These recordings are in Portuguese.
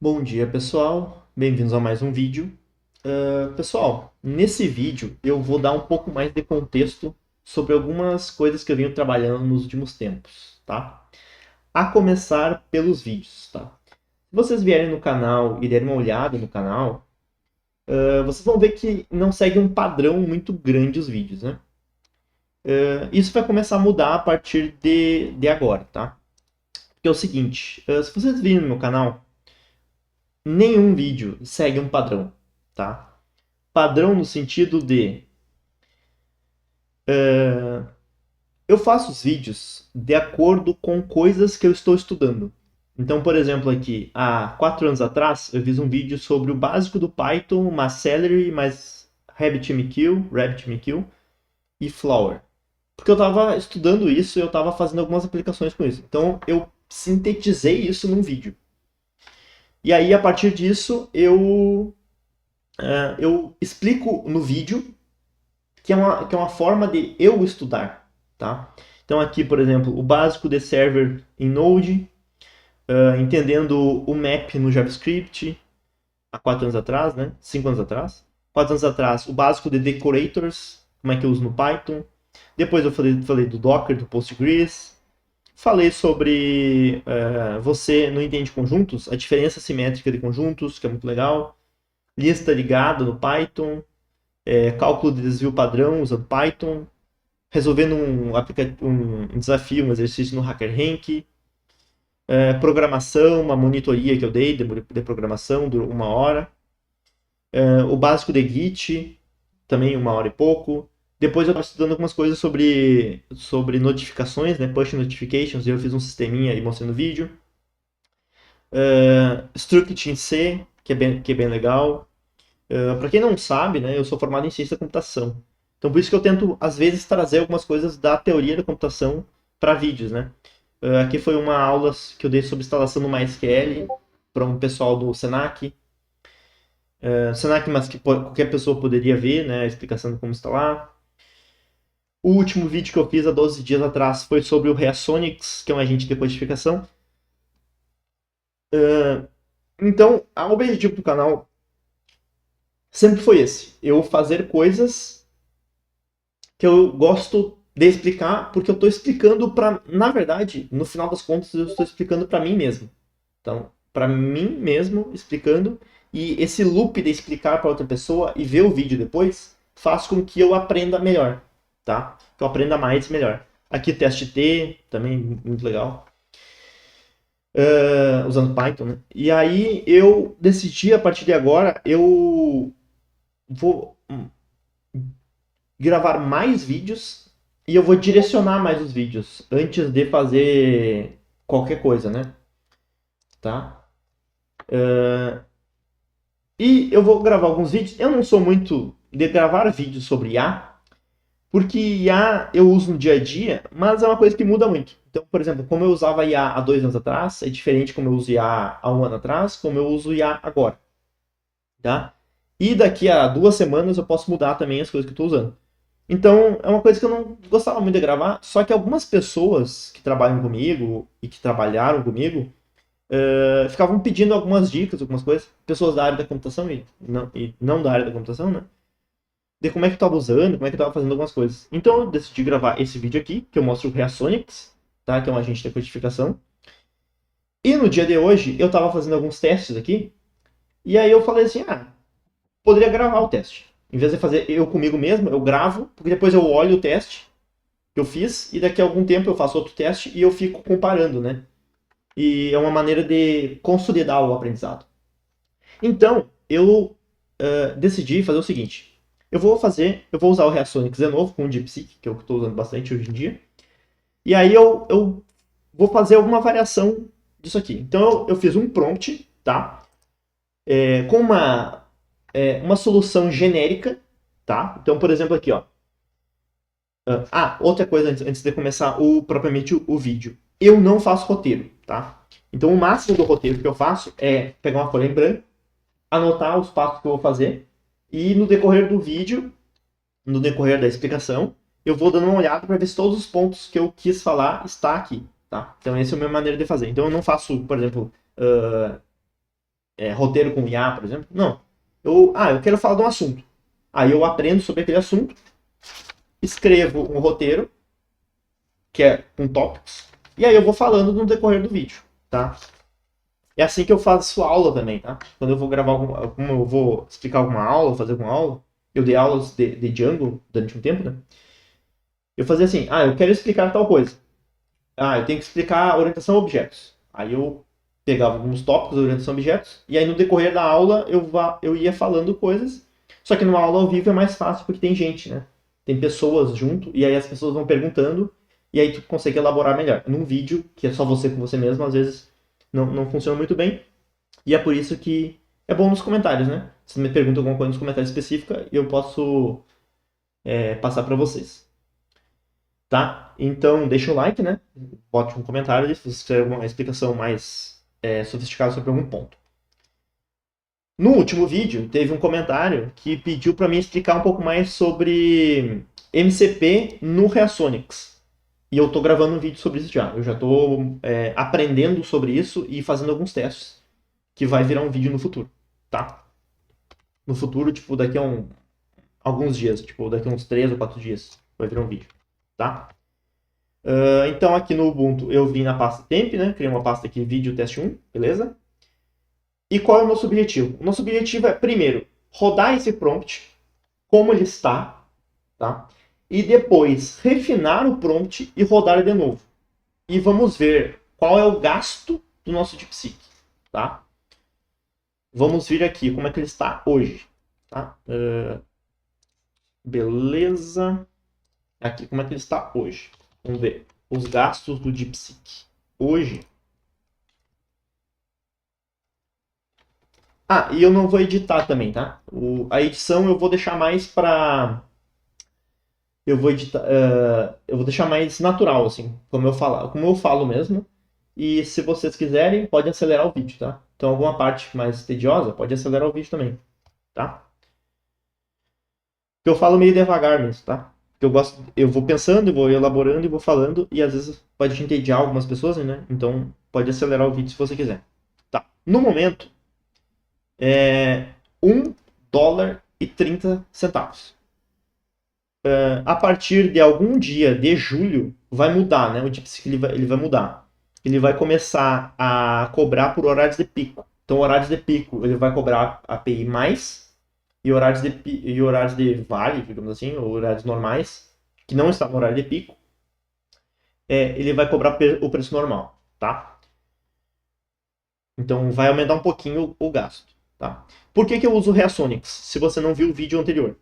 Bom dia, pessoal. Bem-vindos a mais um vídeo. Pessoal, nesse vídeo eu vou dar um pouco mais de contexto sobre algumas coisas que eu venho trabalhando nos últimos tempos, tá? A começar pelos vídeos, tá? Se vocês vierem no canal e derem uma olhada no canal, vocês vão ver que não segue um padrão muito grande os vídeos, né? Isso vai começar a mudar a partir de agora, tá? Porque é o seguinte, se vocês virem no meu canal, nenhum vídeo segue um padrão, tá? Padrão no sentido de eu faço os vídeos de acordo com coisas que eu estou estudando. Então, por exemplo, aqui, há 4 anos atrás, eu fiz um vídeo sobre o básico do Python, mais Celery, mais RabbitMQ e Flower. Porque eu estava estudando isso e eu estava fazendo algumas aplicações com isso. Então, eu sintetizei isso num vídeo. E aí, a partir disso, eu explico no vídeo que é uma forma de eu estudar, tá? Então aqui, por exemplo, o básico de server em Node, entendendo o map no JavaScript, há 4 anos atrás, né? 5 anos atrás. 4 anos atrás, o básico de decorators, como é que eu uso no Python. Depois eu falei do Docker, do Postgres. Falei sobre você não entende conjuntos, a diferença simétrica de conjuntos, que é muito legal. Lista ligada no Python. Cálculo de desvio padrão usando Python, resolvendo um desafio, um exercício no HackerRank, programação, uma monitoria que eu dei de programação, durou 1 hora, o básico de Git, também 1 hora e pouco. Depois eu estava estudando algumas coisas sobre notificações, né, push notifications, e eu fiz um sisteminha aí mostrando o vídeo. Struct em C, que é bem legal. Para quem não sabe, né, eu sou formado em ciência da computação. Então, por isso que eu tento, às vezes, trazer algumas coisas da teoria da computação para vídeos, né? Aqui foi uma aula que eu dei sobre instalação do MySQL para um pessoal do Senac. Senac, mas que qualquer pessoa poderia ver, né? A explicação de como instalar. O último vídeo que eu fiz há 12 dias atrás foi sobre o Reasonics, que é um agente de codificação. Então, o objetivo do canal sempre foi esse. Eu fazer coisas que eu gosto de explicar, porque eu estou explicando para, na verdade, no final das contas, eu estou explicando para mim mesmo. Então, para mim mesmo, explicando, e esse loop de explicar para outra pessoa e ver o vídeo depois, faz com que eu aprenda melhor, tá? Que eu aprenda mais e melhor. Aqui teste T, também muito legal. Usando Python, né? E aí eu decidi, a partir de agora, eu vou gravar mais vídeos e eu vou direcionar mais os vídeos antes de fazer qualquer coisa, né? Tá? E eu vou gravar alguns vídeos. Eu não sou muito de gravar vídeos sobre IA, porque IA eu uso no dia a dia, mas é uma coisa que muda muito. Então, por exemplo, como eu usava IA há 2 anos atrás, é diferente como eu uso IA há 1 ano atrás, como eu uso IA agora. Tá? E daqui a 2 semanas eu posso mudar também as coisas que eu estou usando. Então, é uma coisa que eu não gostava muito de gravar, só que algumas pessoas que trabalham comigo e que trabalharam comigo ficavam pedindo algumas dicas, algumas coisas, pessoas da área da computação e não da área da computação, né? De como é que eu estava usando, como é que eu estava fazendo algumas coisas. Então, eu decidi gravar esse vídeo aqui, que eu mostro o Reasonics, tá? Que é um agente de codificação. E no dia de hoje, eu estava fazendo alguns testes aqui, e aí eu falei assim, poderia gravar o teste. Em vez de fazer eu comigo mesmo, eu gravo, porque depois eu olho o teste que eu fiz, e daqui a algum tempo eu faço outro teste e eu fico comparando, né? E é uma maneira de consolidar o aprendizado. Então, eu decidi fazer o seguinte. Eu vou usar o Reasonics de novo com o DeepSeek, que eu estou usando bastante hoje em dia. E aí eu vou fazer alguma variação disso aqui. Então eu fiz um prompt, tá? Com uma solução genérica, tá? Então, por exemplo, aqui, ó. Outra coisa antes de começar propriamente o vídeo. Eu não faço roteiro, tá? Então o máximo do roteiro que eu faço é pegar uma folha em branco, anotar os passos que eu vou fazer, e no decorrer do vídeo, no decorrer da explicação, eu vou dando uma olhada para ver se todos os pontos que eu quis falar está aqui, tá? Então essa é a minha maneira de fazer. Então eu não faço, por exemplo, roteiro com IA, por exemplo. Não. Eu quero falar de um assunto. Aí eu aprendo sobre aquele assunto, escrevo um roteiro, que é com tópicos, e aí eu vou falando no decorrer do vídeo, tá? É assim que eu faço aula também, tá? Quando eu vou gravar como eu vou explicar alguma aula, fazer alguma aula, eu dei aulas de Django durante um tempo, né? Eu fazia assim, eu quero explicar tal coisa. Eu tenho que explicar a orientação a objetos. Aí eu pegava alguns tópicos da orientação a objetos, e aí no decorrer da aula eu ia falando coisas, só que numa aula ao vivo é mais fácil porque tem gente, né? Tem pessoas junto, e aí as pessoas vão perguntando, e aí tu consegue elaborar melhor. Num vídeo, que é só você com você mesmo, às vezes não funciona muito bem, e é por isso que é bom nos comentários, né? Você me pergunta alguma coisa nos comentários específica, e eu posso passar para vocês. Tá? Então, deixa o like, né? Bote um comentário se você quiser uma explicação mais sofisticada sobre algum ponto. No último vídeo, teve um comentário que pediu para mim explicar um pouco mais sobre MCP no Reasonics. E eu tô gravando um vídeo sobre isso já. Eu já tô aprendendo sobre isso e fazendo alguns testes, que vai virar um vídeo no futuro, tá? No futuro, tipo, daqui a alguns dias, tipo, daqui a uns 3 ou 4 dias, vai virar um vídeo, tá? Então aqui no Ubuntu eu vim na pasta temp, né? Criei uma pasta aqui, vídeo teste 1, beleza? E qual é o nosso objetivo? O nosso objetivo é, primeiro, rodar esse prompt, como ele está, tá? E depois refinar o prompt e rodar de novo. E vamos ver qual é o gasto do nosso DeepSeek, tá? Vamos ver aqui como é que ele está hoje, tá? Beleza. Aqui, como é que ele está hoje? Vamos ver os gastos do DeepSeek. Hoje. E eu não vou editar também, tá? A edição eu vou deixar mais pra. Eu vou editar. Eu vou deixar mais natural, assim, como eu falo mesmo. E se vocês quiserem, pode acelerar o vídeo, tá? Então, alguma parte mais tediosa, pode acelerar o vídeo também, tá? Porque eu falo meio devagar mesmo, tá? Porque eu vou pensando, eu vou elaborando e vou falando, e às vezes pode entediar algumas pessoas, né? Então, pode acelerar o vídeo se você quiser. Tá. No momento, é $1,30. A partir de algum dia de julho, vai mudar, né? O DeepSeek ele vai mudar. Ele vai começar a cobrar por horários de pico. Então, horários de pico, ele vai cobrar API mais, e horários de vale, digamos assim, ou horários normais, que não está no horário de pico, ele vai cobrar o preço normal, tá? Então, vai aumentar um pouquinho o gasto, tá? Por que eu uso o Reasonics, se você não viu o vídeo anterior?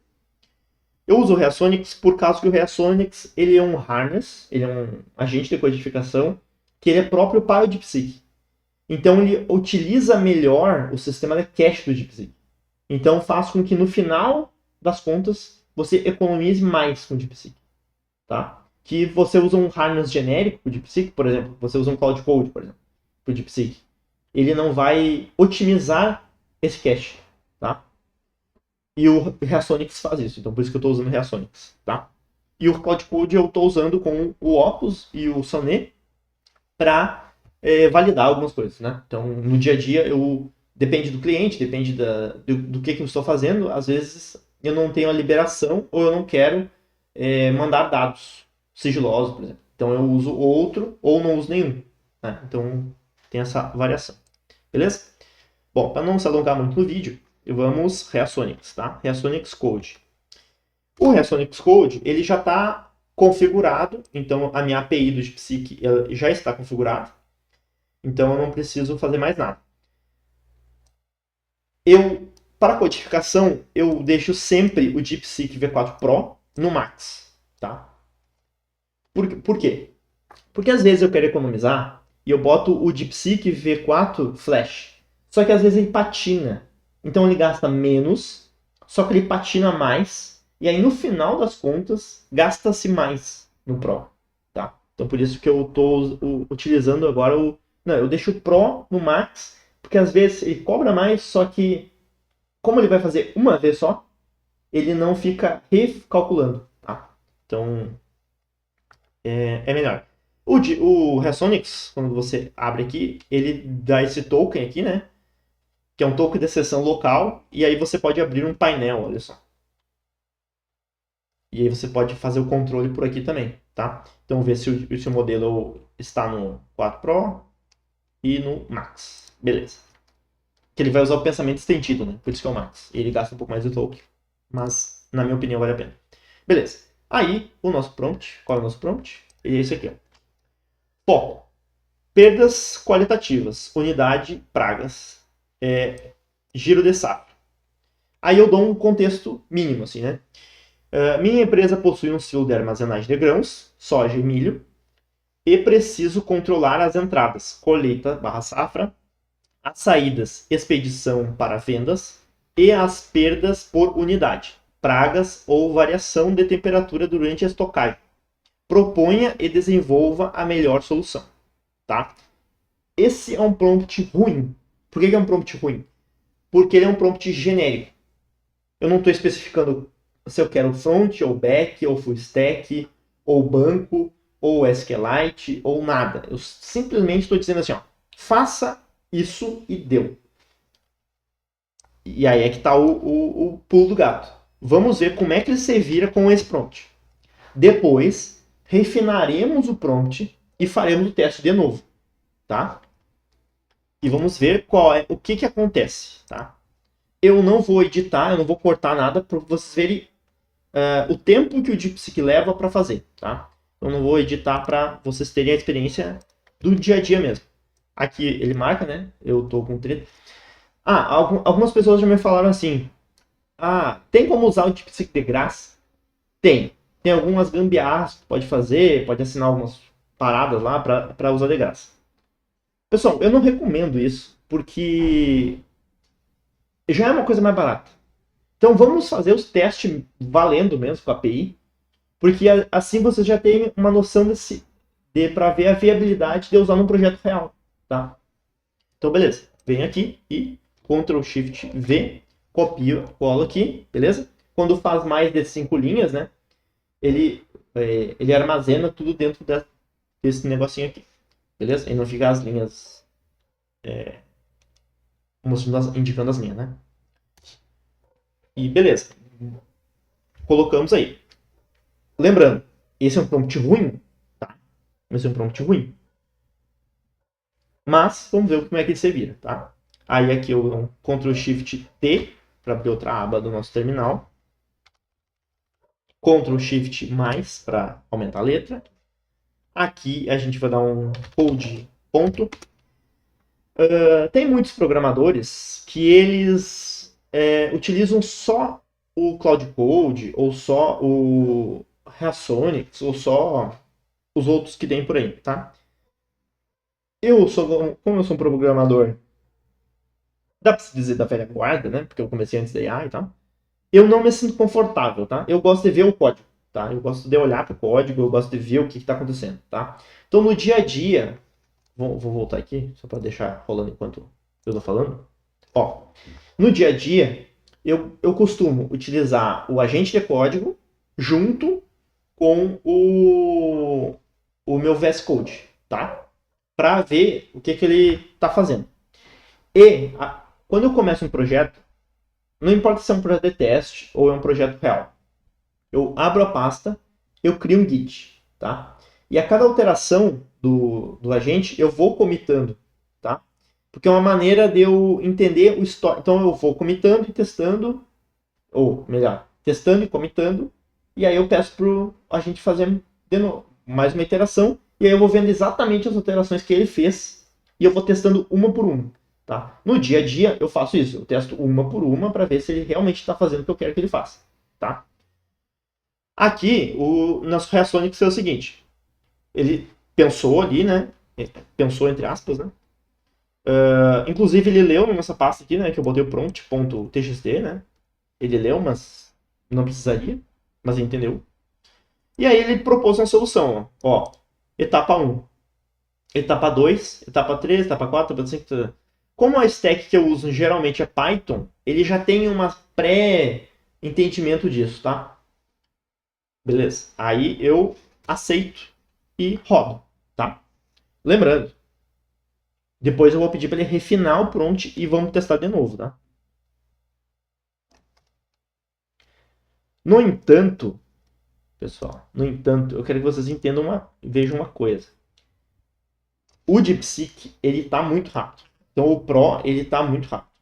Eu uso o Reasonics por causa que o Reasonics ele é um harness, ele é um agente de codificação que ele é próprio para o DeepSeek. Então ele utiliza melhor o sistema de cache do DeepSeek. Então faz com que no final das contas você economize mais com o DeepSeek, tá? Que você usa um harness genérico para o DeepSeek, por exemplo, você usa um Cloud Code, por exemplo, para o DeepSeek, ele não vai otimizar esse cache, tá? E o Reasonics faz isso, então por isso que eu estou usando o Reasonics, tá? E o Cloud Code eu estou usando com o Opus e o Sonnet para validar algumas coisas, né? Então, no dia a dia, depende do cliente, depende do que eu estou fazendo. Às vezes, eu não tenho a liberação ou eu não quero mandar dados sigilosos, por exemplo. Então, eu uso outro ou não uso nenhum, né? Então, tem essa variação. Beleza? Bom, para não se alongar muito no vídeo, vamos Reasonics, tá? Reasonics Code. O Reasonics Code, ele já está configurado, então a minha API do DeepSeek já está configurada, então eu não preciso fazer mais nada. Para codificação, eu deixo sempre o DeepSeek V4 Pro no Max, tá? Por quê? Porque às vezes eu quero economizar e eu boto o DeepSeek V4 Flash, só que às vezes ele patina, então ele gasta menos, só que ele patina mais, e aí no final das contas gasta-se mais no Pro, tá? Então por isso que eu estou utilizando agora não, eu deixo o Pro no Max, porque às vezes ele cobra mais, só que como ele vai fazer uma vez só, ele não fica recalculando, tá? Então é melhor. O Resonix, quando você abre aqui, ele dá esse token aqui, né? que é um token de exceção local, e aí você pode abrir um painel, olha só. E aí você pode fazer o controle por aqui também, tá? Então ver se o modelo está no 4 Pro e no Max. Beleza. Que ele vai usar o pensamento estendido, né? Por isso que é o Max. Ele gasta um pouco mais de token, mas na minha opinião vale a pena. Beleza. Aí o nosso prompt, qual é o nosso prompt? E é esse aqui, ó. Foco. Perdas qualitativas, unidade, pragas, giro de safra. Aí eu dou um contexto mínimo, assim, né? Minha empresa possui um silo de armazenagem de grãos, soja e milho, e preciso controlar as entradas, colheita / safra, as saídas, expedição para vendas, e as perdas por unidade, pragas ou variação de temperatura durante a estocagem. Proponha e desenvolva a melhor solução. Tá? Esse é um prompt ruim. Por que é um prompt ruim? Porque ele é um prompt genérico. Eu não estou especificando se eu quero front, ou back, ou full stack, ou banco, ou SQLite, ou nada. Eu simplesmente estou dizendo assim, ó, faça isso e deu. E aí é que está o pulo do gato. Vamos ver como é que ele se vira com esse prompt. Depois, refinaremos o prompt e faremos o teste de novo. Tá? E vamos ver o que acontece. Tá? Eu não vou editar, eu não vou cortar nada para vocês verem o tempo que o DeepSeek leva para fazer. Tá? Eu não vou editar para vocês terem a experiência do dia a dia mesmo. Aqui ele marca, né? Eu estou com 30. Algumas pessoas já me falaram assim. Tem como usar o DeepSeek de graça? Tem. Tem algumas gambiarras que tu pode fazer, pode assinar algumas paradas lá para usar de graça. Pessoal, eu não recomendo isso, porque já é uma coisa mais barata. Então vamos fazer os testes valendo mesmo com a API, porque assim você já tem uma noção para ver a viabilidade de usar num projeto real. Tá? Então beleza, vem aqui e Ctrl Shift V, copia, cola aqui, beleza? Quando faz mais de 5 linhas, né? Ele armazena tudo dentro desse negocinho aqui, beleza? E não fica as linhas indicando as linhas, né? E beleza, colocamos aí. Lembrando, esse é um prompt ruim, tá? Esse é um prompt ruim. Mas vamos ver como é que ele se vira, tá? Aí aqui eu dou um Ctrl Shift T para abrir outra aba do nosso terminal. Ctrl Shift mais para aumentar a letra. Aqui a gente vai dar um code ponto. Tem muitos programadores que eles utilizam só o Cloud Code, ou só o Reasonics, ou só os outros que tem por aí, tá? Como eu sou um programador, dá pra se dizer da velha guarda, né? Porque eu comecei antes da AI e tal. Eu não me sinto confortável, tá? Eu gosto de ver o código, tá? Eu gosto de olhar para o código, eu gosto de ver o que está acontecendo, tá? Então, no dia a dia, vou voltar aqui, só para deixar rolando enquanto eu estou falando. Ó, no dia a dia, eu costumo utilizar o agente de código junto com o meu VS Code, tá? Para ver o que ele está fazendo. E quando eu começo um projeto, não importa se é um projeto de teste ou é um projeto real. Eu abro a pasta, eu crio um Git, tá? E a cada alteração do agente, eu vou comitando, tá? Porque é uma maneira de eu entender o histórico. Então eu vou comitando e testando, ou melhor, testando e comitando, e aí eu peço pro agente fazer de novo, mais uma iteração, e aí eu vou vendo exatamente as alterações que ele fez, e eu vou testando uma por uma. Tá? No dia a dia eu faço isso, eu testo uma por uma para ver se ele realmente está fazendo o que eu quero que ele faça. Tá? Aqui, o nosso Reasonics é o seguinte, ele pensou ali, né? Pensou entre aspas, né? Inclusive ele leu nessa pasta aqui, né? Que eu botei o prompt.txt, né? Ele leu, mas não precisaria, mas ele entendeu. E aí ele propôs uma solução, ó. Etapa 1, etapa 2, etapa 3, etapa 4, etapa 5, como a stack que eu uso geralmente é Python, ele já tem uma pré-entendimento disso, tá? Beleza. Aí eu aceito e rodo, tá? Lembrando, Depois eu vou pedir para ele refinar o prompt e vamos testar de novo, tá? No entanto, pessoal, eu quero que vocês entendam vejam uma coisa. O DeepSeek, ele tá muito rápido. Então o Pro, ele tá muito rápido.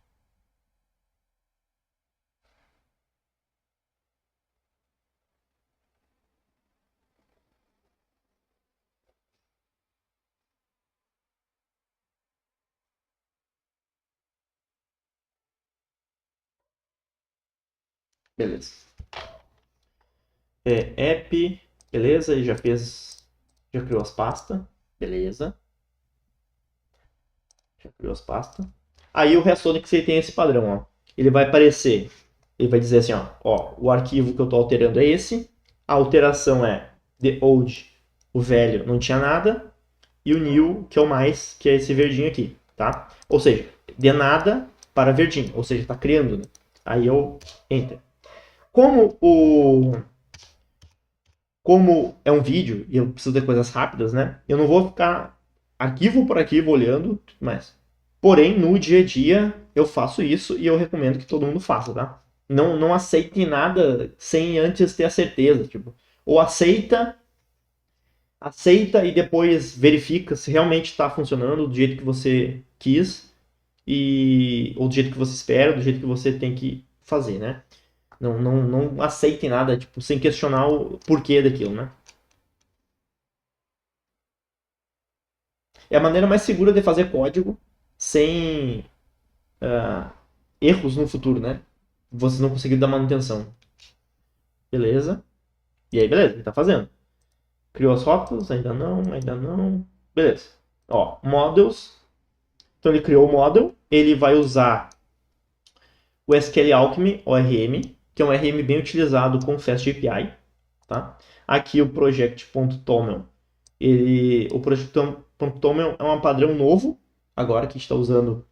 Beleza. App, beleza, ele já criou as pastas, beleza. Já criou as pastas. Aí o Resonic ele tem esse padrão, ó. Ele vai aparecer, ele vai dizer assim, ó, o arquivo que eu estou alterando é esse, a alteração é the old, o velho não tinha nada, e o new, que é o mais, que é esse verdinho aqui, tá? Ou seja, de nada para verdinho, ou seja, está criando, né? Aí eu enter. Como é um vídeo e eu preciso de coisas rápidas, né? Eu não vou ficar arquivo por arquivo olhando, mas porém no dia a dia eu faço isso e eu recomendo que todo mundo faça, tá? Não aceite nada sem antes ter a certeza, tipo, ou aceita e depois verifica se realmente está funcionando do jeito que você quis ou do jeito que você espera, do jeito que você tem que fazer, né? Não aceitem nada, tipo, sem questionar o porquê daquilo, né? É a maneira mais segura de fazer código sem erros no futuro, né? Você não conseguir dar manutenção. Beleza. E aí, beleza, ele tá fazendo. Criou as rótulas, ainda não, ainda não. Beleza. Ó, models. Então ele criou o model, ele vai usar o SQL Alchemy, ORM, que é um RM bem utilizado com FastAPI, tá? Aqui o project.toml, o project.toml é um padrão novo, agora que a gente está usando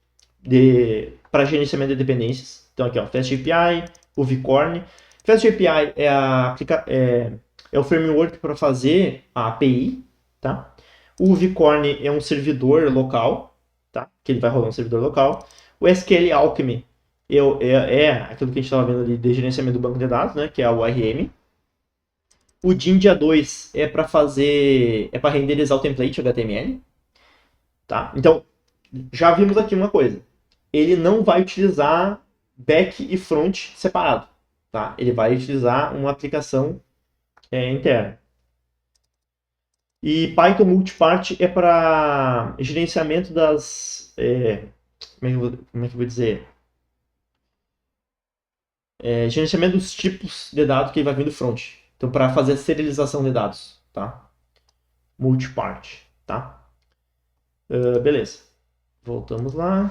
para gerenciamento de dependências. Então aqui, ó, FastAPI, o Vicorn. FastAPI é o framework para fazer a API, tá? O Vicorn é um servidor local, tá? Que ele vai rodar um servidor local. O SQL Alchemy é aquilo que a gente estava vendo ali de gerenciamento do banco de dados, né? Que é o ORM. O Jinja 2 é para renderizar o template HTML, tá? Então, já vimos aqui uma coisa. Ele não vai utilizar back e front separado, tá? Ele vai utilizar uma aplicação interna. E Python Multipart é para gerenciamento das... como é que eu vou dizer? Gerenciamento dos tipos de dados que vai vir do front. Então, para fazer a serialização de dados, tá? Multipart, tá? Beleza. Voltamos lá.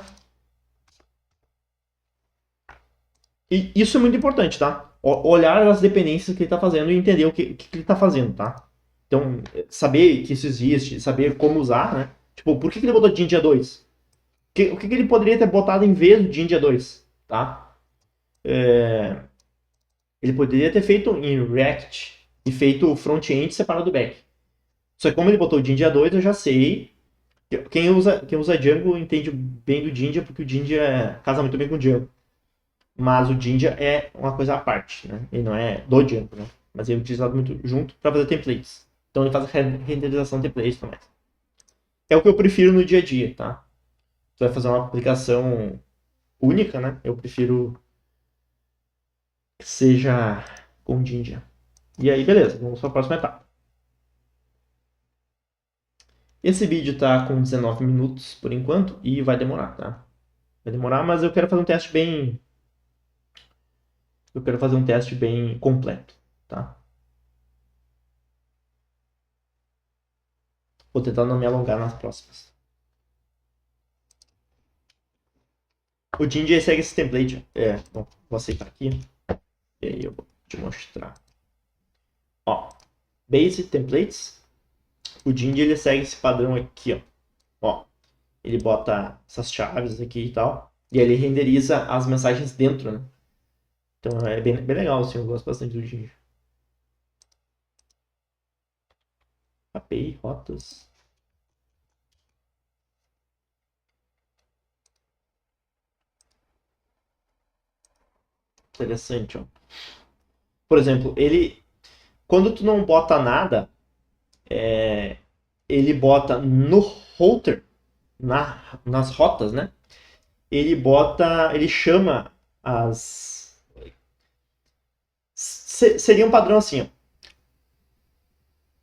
E isso é muito importante, tá? Olhar as dependências que ele está fazendo e entender o que ele está fazendo, tá? Então, saber que isso existe, saber como usar, né? Tipo, por que ele botou Jinja 2? O que ele poderia ter botado em vez do Jinja 2, tá? Ele poderia ter feito em React e feito o front-end separado do back. Só que como ele botou o Jinja 2, eu já sei. Quem usa Django entende bem do Jinja, porque o Jinja casa muito bem com o Django. Mas o Jinja é uma coisa à parte, né? Ele não é do Django, né? Mas ele é utilizado muito junto para fazer templates. Então ele faz a renderização de templates também. É o que eu prefiro no dia a dia, tá? Você vai fazer uma aplicação única, né? Eu prefiro que seja com Jinja. E aí, beleza, vamos para a próxima etapa. Esse vídeo tá com 19 minutos por enquanto e vai demorar, tá? Vai demorar, mas eu quero fazer um teste bem. Eu quero fazer um teste bem completo, tá? Vou tentar não me alongar nas próximas. O Jinja segue esse template. Bom, vou aceitar aqui. E aí eu vou te mostrar. Ó, Base Templates. O Jinja ele segue esse padrão aqui, ó. Ó, ele bota essas chaves aqui e tal. E aí ele renderiza as mensagens dentro, né? Então é bem legal, assim, eu gosto bastante do Jinja. API, rotas. Interessante, ó. Por exemplo, ele, quando tu não bota nada, ele bota no router, nas rotas, né? Ele chama as... Seria um padrão assim, ó.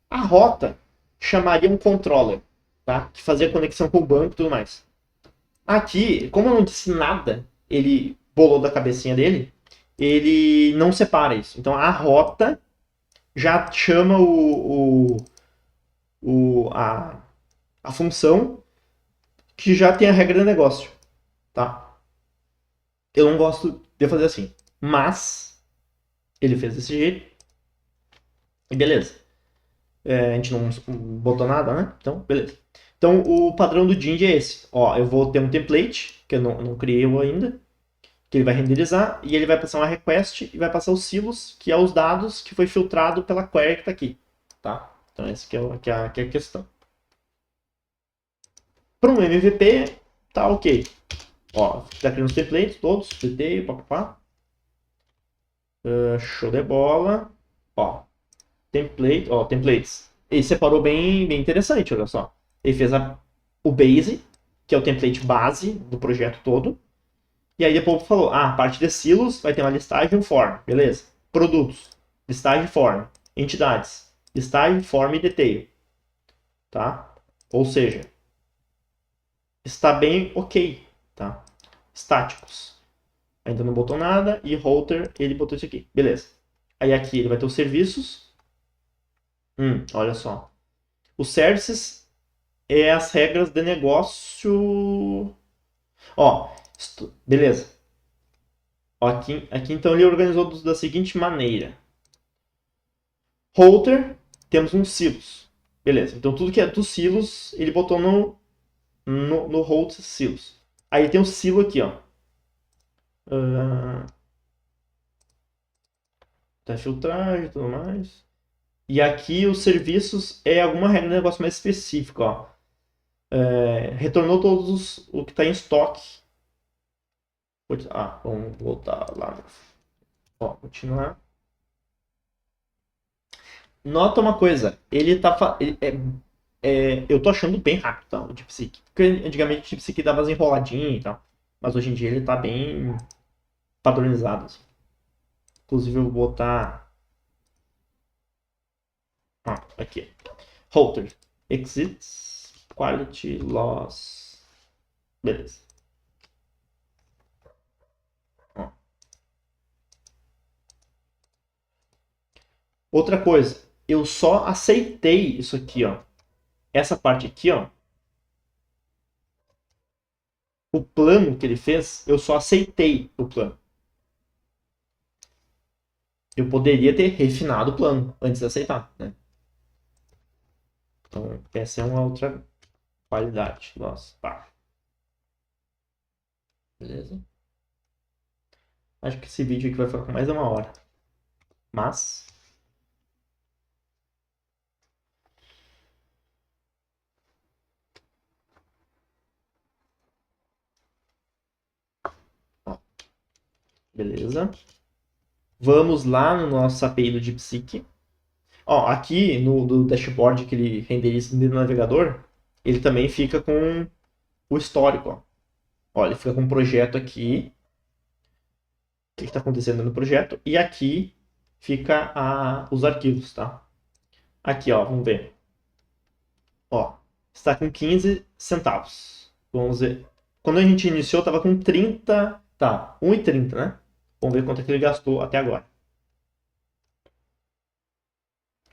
A rota chamaria um controller, tá? Que fazia conexão com o banco e tudo mais. Aqui, como eu não disse nada, ele bolou da cabecinha dele, ele não separa isso. Então a rota já chama a função que já tem a regra do negócio, tá? Eu não gosto de fazer assim, mas ele fez desse jeito e beleza. A gente não botou nada, né? Então, beleza. Então, o padrão do Jinja é esse. Ó, eu vou ter um template, que eu não criei ainda, que ele vai renderizar, e ele vai passar uma request e vai passar os silos, que é os dados que foi filtrado pela query que está aqui. Tá? Então, essa que é a questão. Para um MVP, tá ok. Ó, tá criando os templates todos, detalhe, papapá. Show de bola. Ó, templates. Ele separou bem interessante, olha só. Ele fez o base, que é o template base do projeto todo. E aí depois falou, a parte de silos vai ter uma listagem e um form, beleza. Produtos, listagem form. Entidades, listagem, form e detail. Tá? Ou seja, está bem ok, tá? Estáticos. Ainda não botou nada. E router, ele botou isso aqui. Beleza. Aí aqui ele vai ter os serviços. Olha só. Os services é as regras de negócio. Ó, beleza. Ó, aqui então ele organizou da seguinte maneira. Router, temos uns silos. Beleza. Então tudo que é dos silos, ele botou no router silos. Aí tem um silo aqui, ó. Tá filtragem e tudo mais. E aqui os serviços é alguma regra de negócio mais específica, ó. Retornou todos o que está em estoque. Vamos voltar lá. Ó, continuar. Nota uma coisa, ele tá. Eu tô achando bem rápido, tá? O DeepSeek. Porque antigamente o DeepSeek dava as enroladinhas e tal. Mas hoje em dia ele tá bem padronizado. Assim. Inclusive eu vou botar. Aqui. Router. Exits. Quality loss. Beleza. Ó. Outra coisa, eu só aceitei isso aqui, ó. Essa parte aqui, ó. O plano que ele fez, eu só aceitei o plano. Eu poderia ter refinado o plano antes de aceitar, né? Então, essa é uma outra qualidade. Nossa, pá. Beleza? Acho que esse vídeo aqui vai ficar com mais de 1 hora. Mas... Ó, beleza. Vamos lá no nosso API do DeepSeek. Ó, aqui no dashboard que ele renderiza no navegador, ele também fica com o histórico, ó. Ó, ele fica com um projeto aqui. O que está acontecendo no projeto. E aqui fica os arquivos, tá? Aqui, ó, vamos ver. Ó, está com 15 centavos. Vamos ver. Quando a gente iniciou, estava com 30. Tá, 1,30, né? Vamos ver quanto é que ele gastou até agora.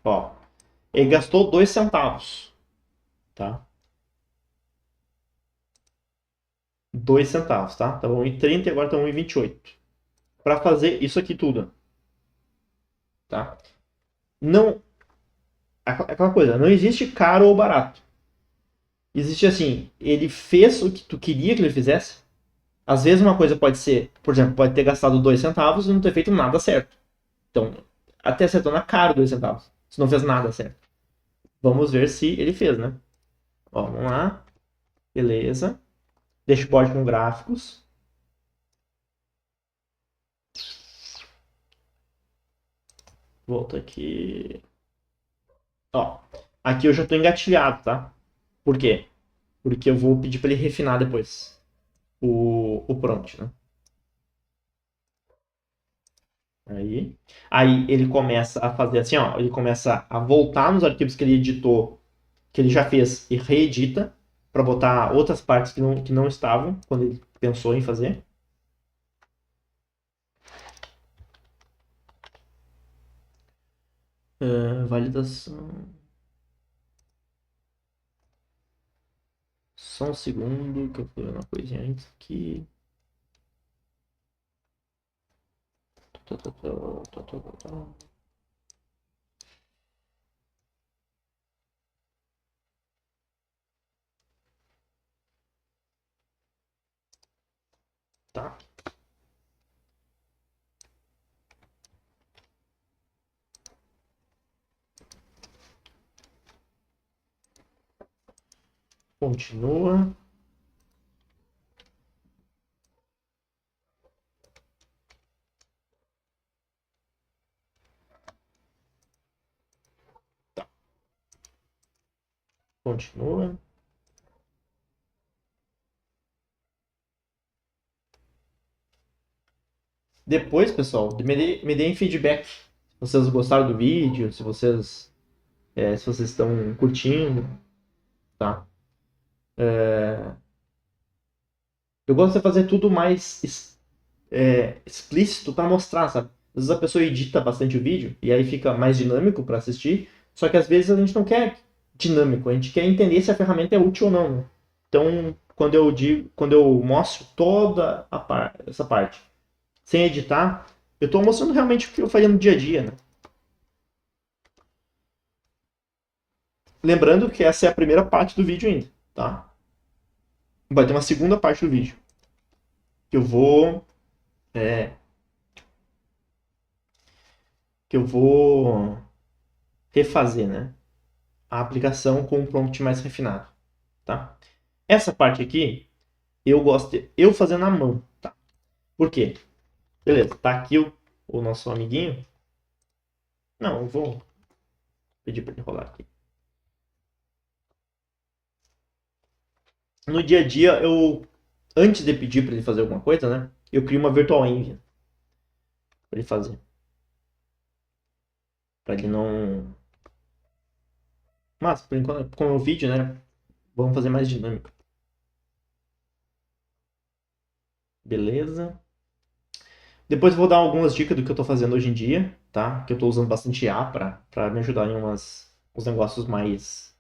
Ó, ele gastou 2 centavos. Tá? 2 centavos, tá? Tava 1,30 e agora tá 1,28. Para fazer isso aqui tudo. Tá? Não. Aquela coisa, não existe caro ou barato. Existe assim, ele fez o que tu queria que ele fizesse. Às vezes uma coisa pode ser, por exemplo, pode ter gastado 2 centavos e não ter feito nada certo. Então, até acertou na cara 2 centavos. Se não fez nada certo. Vamos ver se ele fez, né? Ó, vamos lá. Beleza. Dashboard com gráficos. Volta aqui. Ó, aqui eu já tô engatilhado, tá? Por quê? Porque eu vou pedir para ele refinar depois o prompt, né? Aí, aí ele começa a fazer assim, ó, ele começa a voltar nos arquivos que ele editou, que ele já fez e reedita para botar outras partes que não estavam quando ele pensou em fazer. Validação. Só um segundo que eu fui uma coisinha antes aqui. Tá, tá, tá, tá, tá, tá, tá. Tá. Continua. Tá. Continua. Depois, pessoal, me deem feedback. Se vocês gostaram do vídeo, se vocês estão curtindo, tá? Eu gosto de fazer tudo mais explícito para mostrar, sabe? Às vezes a pessoa edita bastante o vídeo e aí fica mais dinâmico para assistir, só que às vezes a gente não quer dinâmico, a gente quer entender se a ferramenta é útil ou não, né? Então, quando eu mostro toda essa parte sem editar, eu estou mostrando realmente o que eu faria no dia a dia, né? Lembrando que essa é a primeira parte do vídeo ainda, tá? Vai ter uma segunda parte do vídeo que é, eu vou refazer, né? A aplicação com um prompt mais refinado, tá? Essa parte aqui, eu gosto de eu fazer na mão, tá? Por quê? Beleza, tá aqui o nosso amiguinho. Não, eu vou pedir para ele rolar aqui. No dia a dia, antes de pedir para ele fazer alguma coisa, né? Eu crio uma virtual env para ele fazer. Para ele não. Mas, por enquanto, com o vídeo, né? Vamos fazer mais dinâmico. Beleza. Depois eu vou dar algumas dicas do que eu estou fazendo hoje em dia, tá? Que eu estou usando bastante IA para me ajudar em uns negócios mais.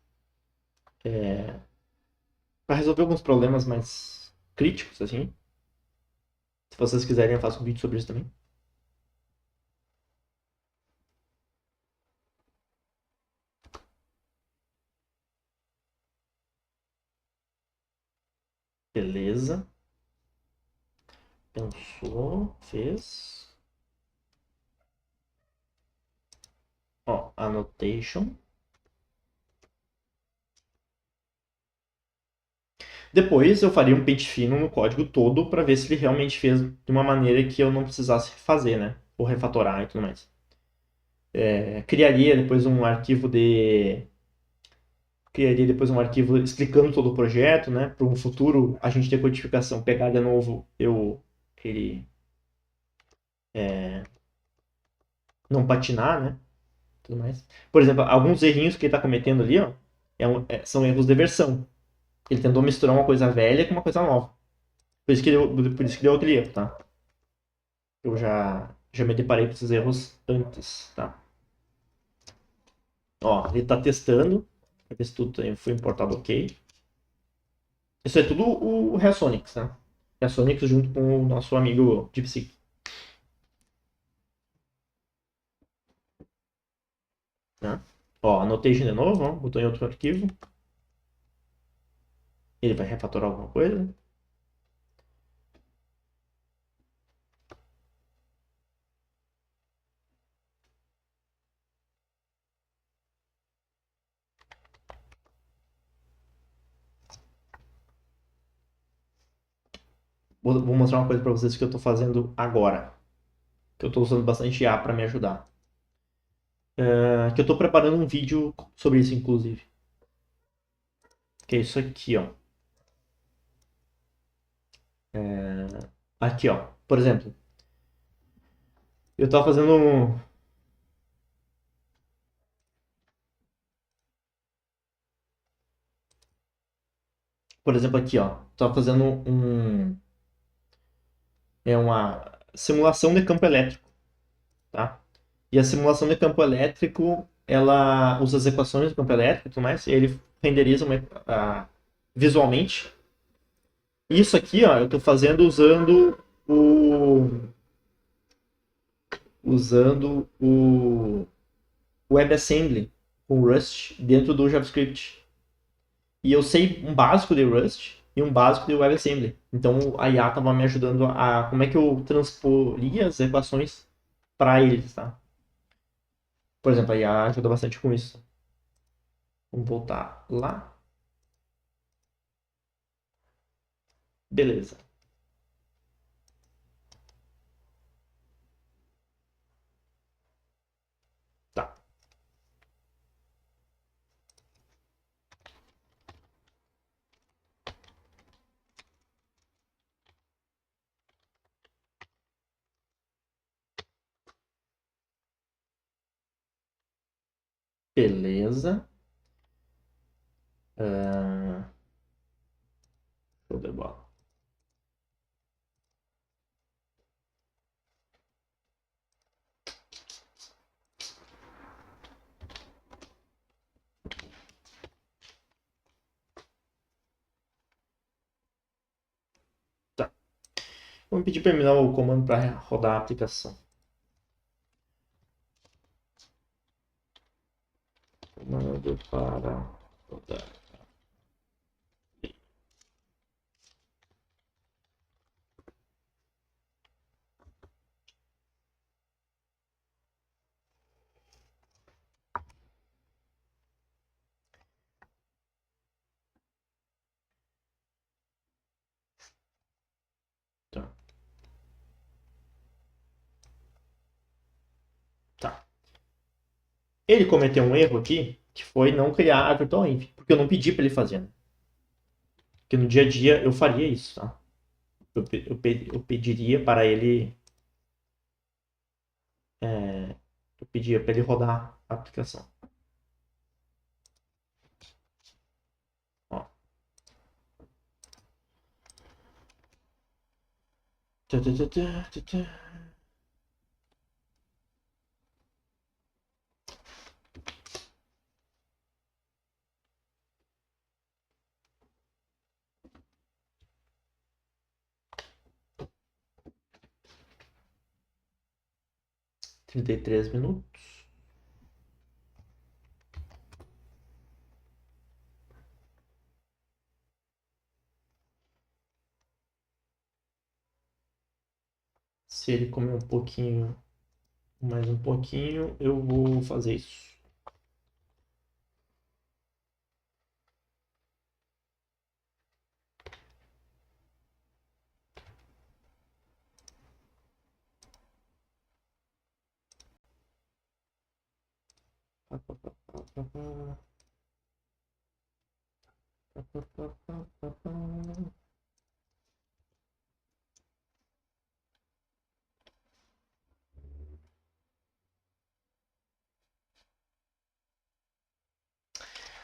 Para resolver alguns problemas mais críticos, assim. Se vocês quiserem, eu faço um vídeo sobre isso também. Beleza. Pensou, fez. Ó, annotation. Depois eu faria um pente fino no código todo para ver se ele realmente fez de uma maneira que eu não precisasse refazer, né? Ou refatorar e tudo mais. Criaria depois um arquivo criaria depois um arquivo explicando todo o projeto, né? Para um futuro a gente ter codificação, pegar de novo ele não patinar, né? Tudo mais. Por exemplo, alguns errinhos que ele está cometendo ali, ó, são erros de versão. Ele tentou misturar uma coisa velha com uma coisa nova. Por isso que deu aquele erro, tá? Eu já me deparei com esses erros antes, tá? Ó, ele está testando, para ver se tudo foi importado ok. Isso é tudo o Reasonics, né? Reasonics junto com o nosso amigo DeepSeek. Né? Ó, annotation de novo, ó, botou em outro arquivo. Ele vai refatorar alguma coisa. Vou mostrar uma coisa para vocês que eu estou fazendo agora. Que eu estou usando bastante IA para me ajudar. Que eu tô preparando um vídeo sobre isso, inclusive. Que é isso aqui, ó. Aqui, ó. Por exemplo, eu tava fazendo. Por exemplo, aqui, ó. Tava fazendo uma simulação de campo elétrico, tá? E a simulação de campo elétrico, ela usa as equações do campo elétrico e tudo mais, e ele renderiza visualmente. Isso aqui, ó, eu tô fazendo usando o WebAssembly com Rust dentro do JavaScript. E eu sei um básico de Rust e um básico de WebAssembly. Então a IA estava me ajudando a como é que eu transporia as equações para eles, tá? Por exemplo, a IA ajuda bastante com isso. Vamos voltar lá. Beleza. Tá. Beleza. Show de bola. Tá. Vamos pedir para terminar o comando para rodar a aplicação. Comando para rodar. Tá. Tá. Ele cometeu um erro aqui, que foi não criar a Virtual Env, porque eu não pedi para ele fazer, né? Porque no dia a dia eu faria isso, tá? Eu pediria para ele. Eu pedia para ele rodar a aplicação. Ó. Tã, tã, tã, tã, tã, tã. Trinta e três minutos. Se ele comer um pouquinho, mais um pouquinho, eu vou fazer isso.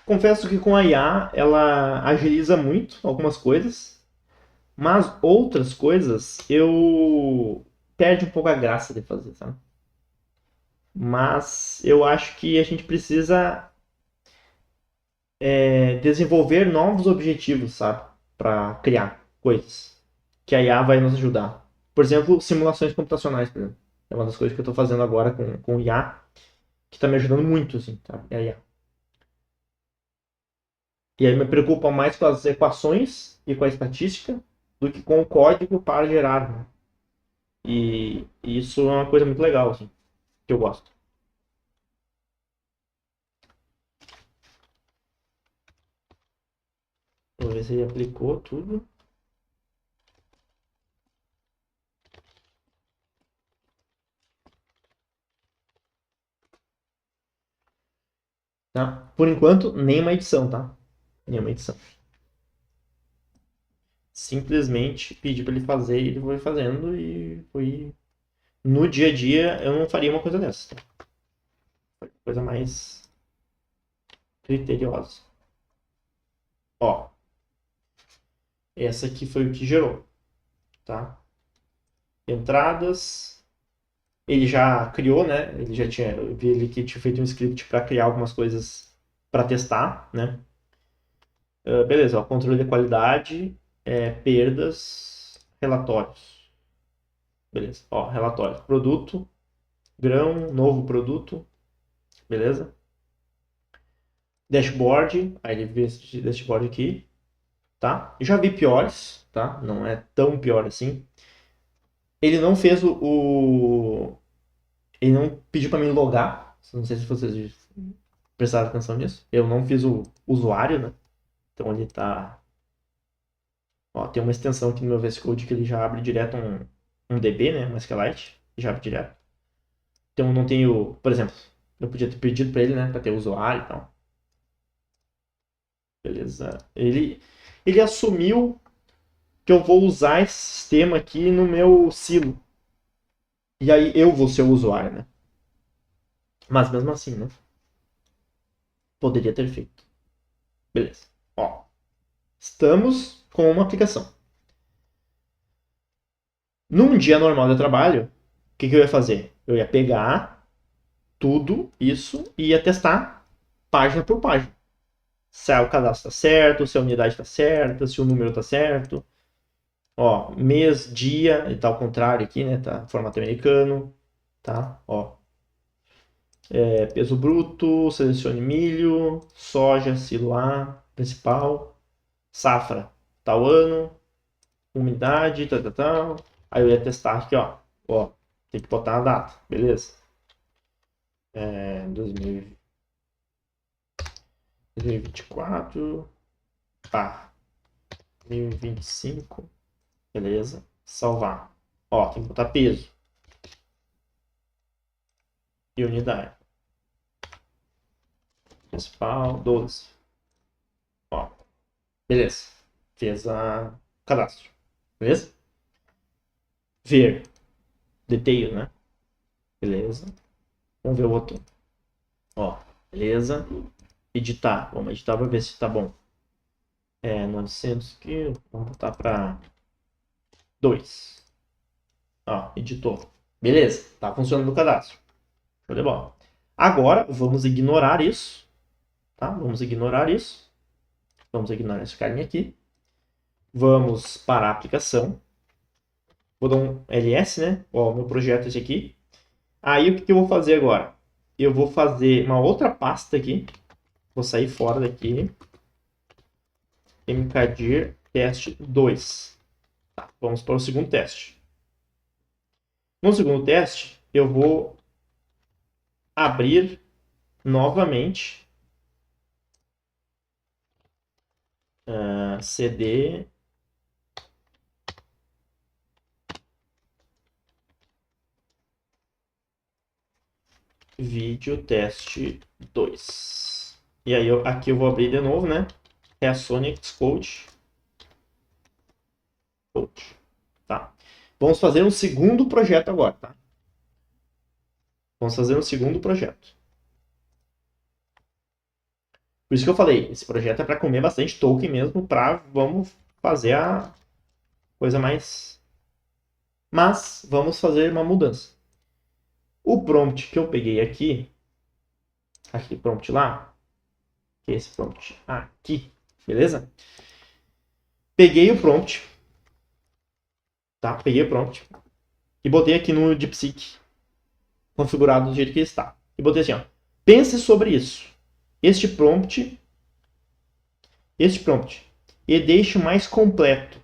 Confesso que com a IA ela agiliza muito algumas coisas, mas outras coisas eu perde um pouco a graça de fazer, sabe? Mas eu acho que a gente precisa desenvolver novos objetivos, sabe? Para criar coisas que a IA vai nos ajudar. Por exemplo, simulações computacionais, por exemplo. É uma das coisas que eu estou fazendo agora com o IA, que está me ajudando muito, assim, tá? É a IA. E aí me preocupa mais com as equações e com a estatística do que com o código para gerar, né? E isso é uma coisa muito legal, assim, que eu gosto. Vou ver se ele aplicou tudo. tá? Por enquanto, nenhuma edição, tá? Nenhuma edição. Simplesmente pedi para ele fazer e ele foi fazendo e foi... No dia a dia, eu não faria uma coisa dessa, tá? Foi coisa mais criteriosa. Ó, essa aqui foi o que gerou, tá? Entradas, ele já criou, né? Ele já tinha, eu vi ele que tinha feito um script para criar algumas coisas para testar, né? Beleza, ó, controle de qualidade, perdas, relatórios. Beleza, ó, relatórios. Produto, grão, novo produto, beleza? Dashboard, aí ele vê esse dashboard aqui, tá? Já vi piores, tá? Não é tão pior assim. Ele não fez ele não pediu para mim logar. Não sei se vocês prestaram atenção nisso. Eu não fiz o usuário, né? Então ele tá... Ó, tem uma extensão aqui no meu VS Code que ele já abre direto um DB, né? Um SQLite. Já abre direto. Então não tenho... Por exemplo, eu podia ter pedido para ele, né? Para ter usuário e tal. Beleza. Ele assumiu que eu vou usar esse sistema aqui no meu silo. E aí eu vou ser o usuário, né? Mas mesmo assim, né? Poderia ter feito. Beleza. Ó, estamos com uma aplicação. Num dia normal de trabalho, o que eu ia fazer? Eu ia pegar tudo isso e ia testar página por página. Se o cadastro está certo, se a unidade está certa, se o número está certo. Ó, mês, dia, e tá ao contrário aqui, né? Tá formato americano, tá? Ó, peso bruto, selecione milho, soja, silo A, principal, safra, tal ano, umidade, tal, tal, tal. Aí eu ia testar aqui, ó. Ó, tem que botar a data, beleza? 2024, pá, 2025, beleza? Salvar. Ó, tem que botar peso e unidade. Principal, 12. Ó, beleza. Fez o cadastro. Beleza? Ver. Detail, né? Beleza. Vamos ver o outro. Ó, beleza. Editar. Vamos editar para ver se tá bom. 900 aqui. Vamos botar para 2. Ó, editou. Beleza. Tá funcionando o cadastro. Show de bola. Agora, vamos ignorar isso. Tá? Vamos ignorar isso. Vamos ignorar esse carinha aqui. Vamos para a aplicação. Vou dar um ls, né? Ó, meu projeto é esse aqui. Aí, o que eu vou fazer agora? Eu vou fazer uma outra pasta aqui. Vou sair fora daqui. Mkdir teste 2. Tá, vamos para o segundo teste. No segundo teste, eu vou abrir novamente cd vídeo teste 2. E aí aqui eu vou abrir de novo, né? Reaçone Xcode. Tá. Vamos fazer um segundo projeto agora, tá? Vamos fazer um segundo projeto. Por isso que eu falei, esse projeto é para comer bastante token mesmo, vamos fazer a coisa mais... Mas vamos fazer uma mudança. O prompt que eu peguei aqui prompt lá, que é esse prompt aqui, beleza? Peguei o prompt, tá? Peguei o prompt e botei aqui no DeepSeek, configurado do jeito que está. E botei assim, ó, pense sobre isso. Este prompt, e deixe mais completo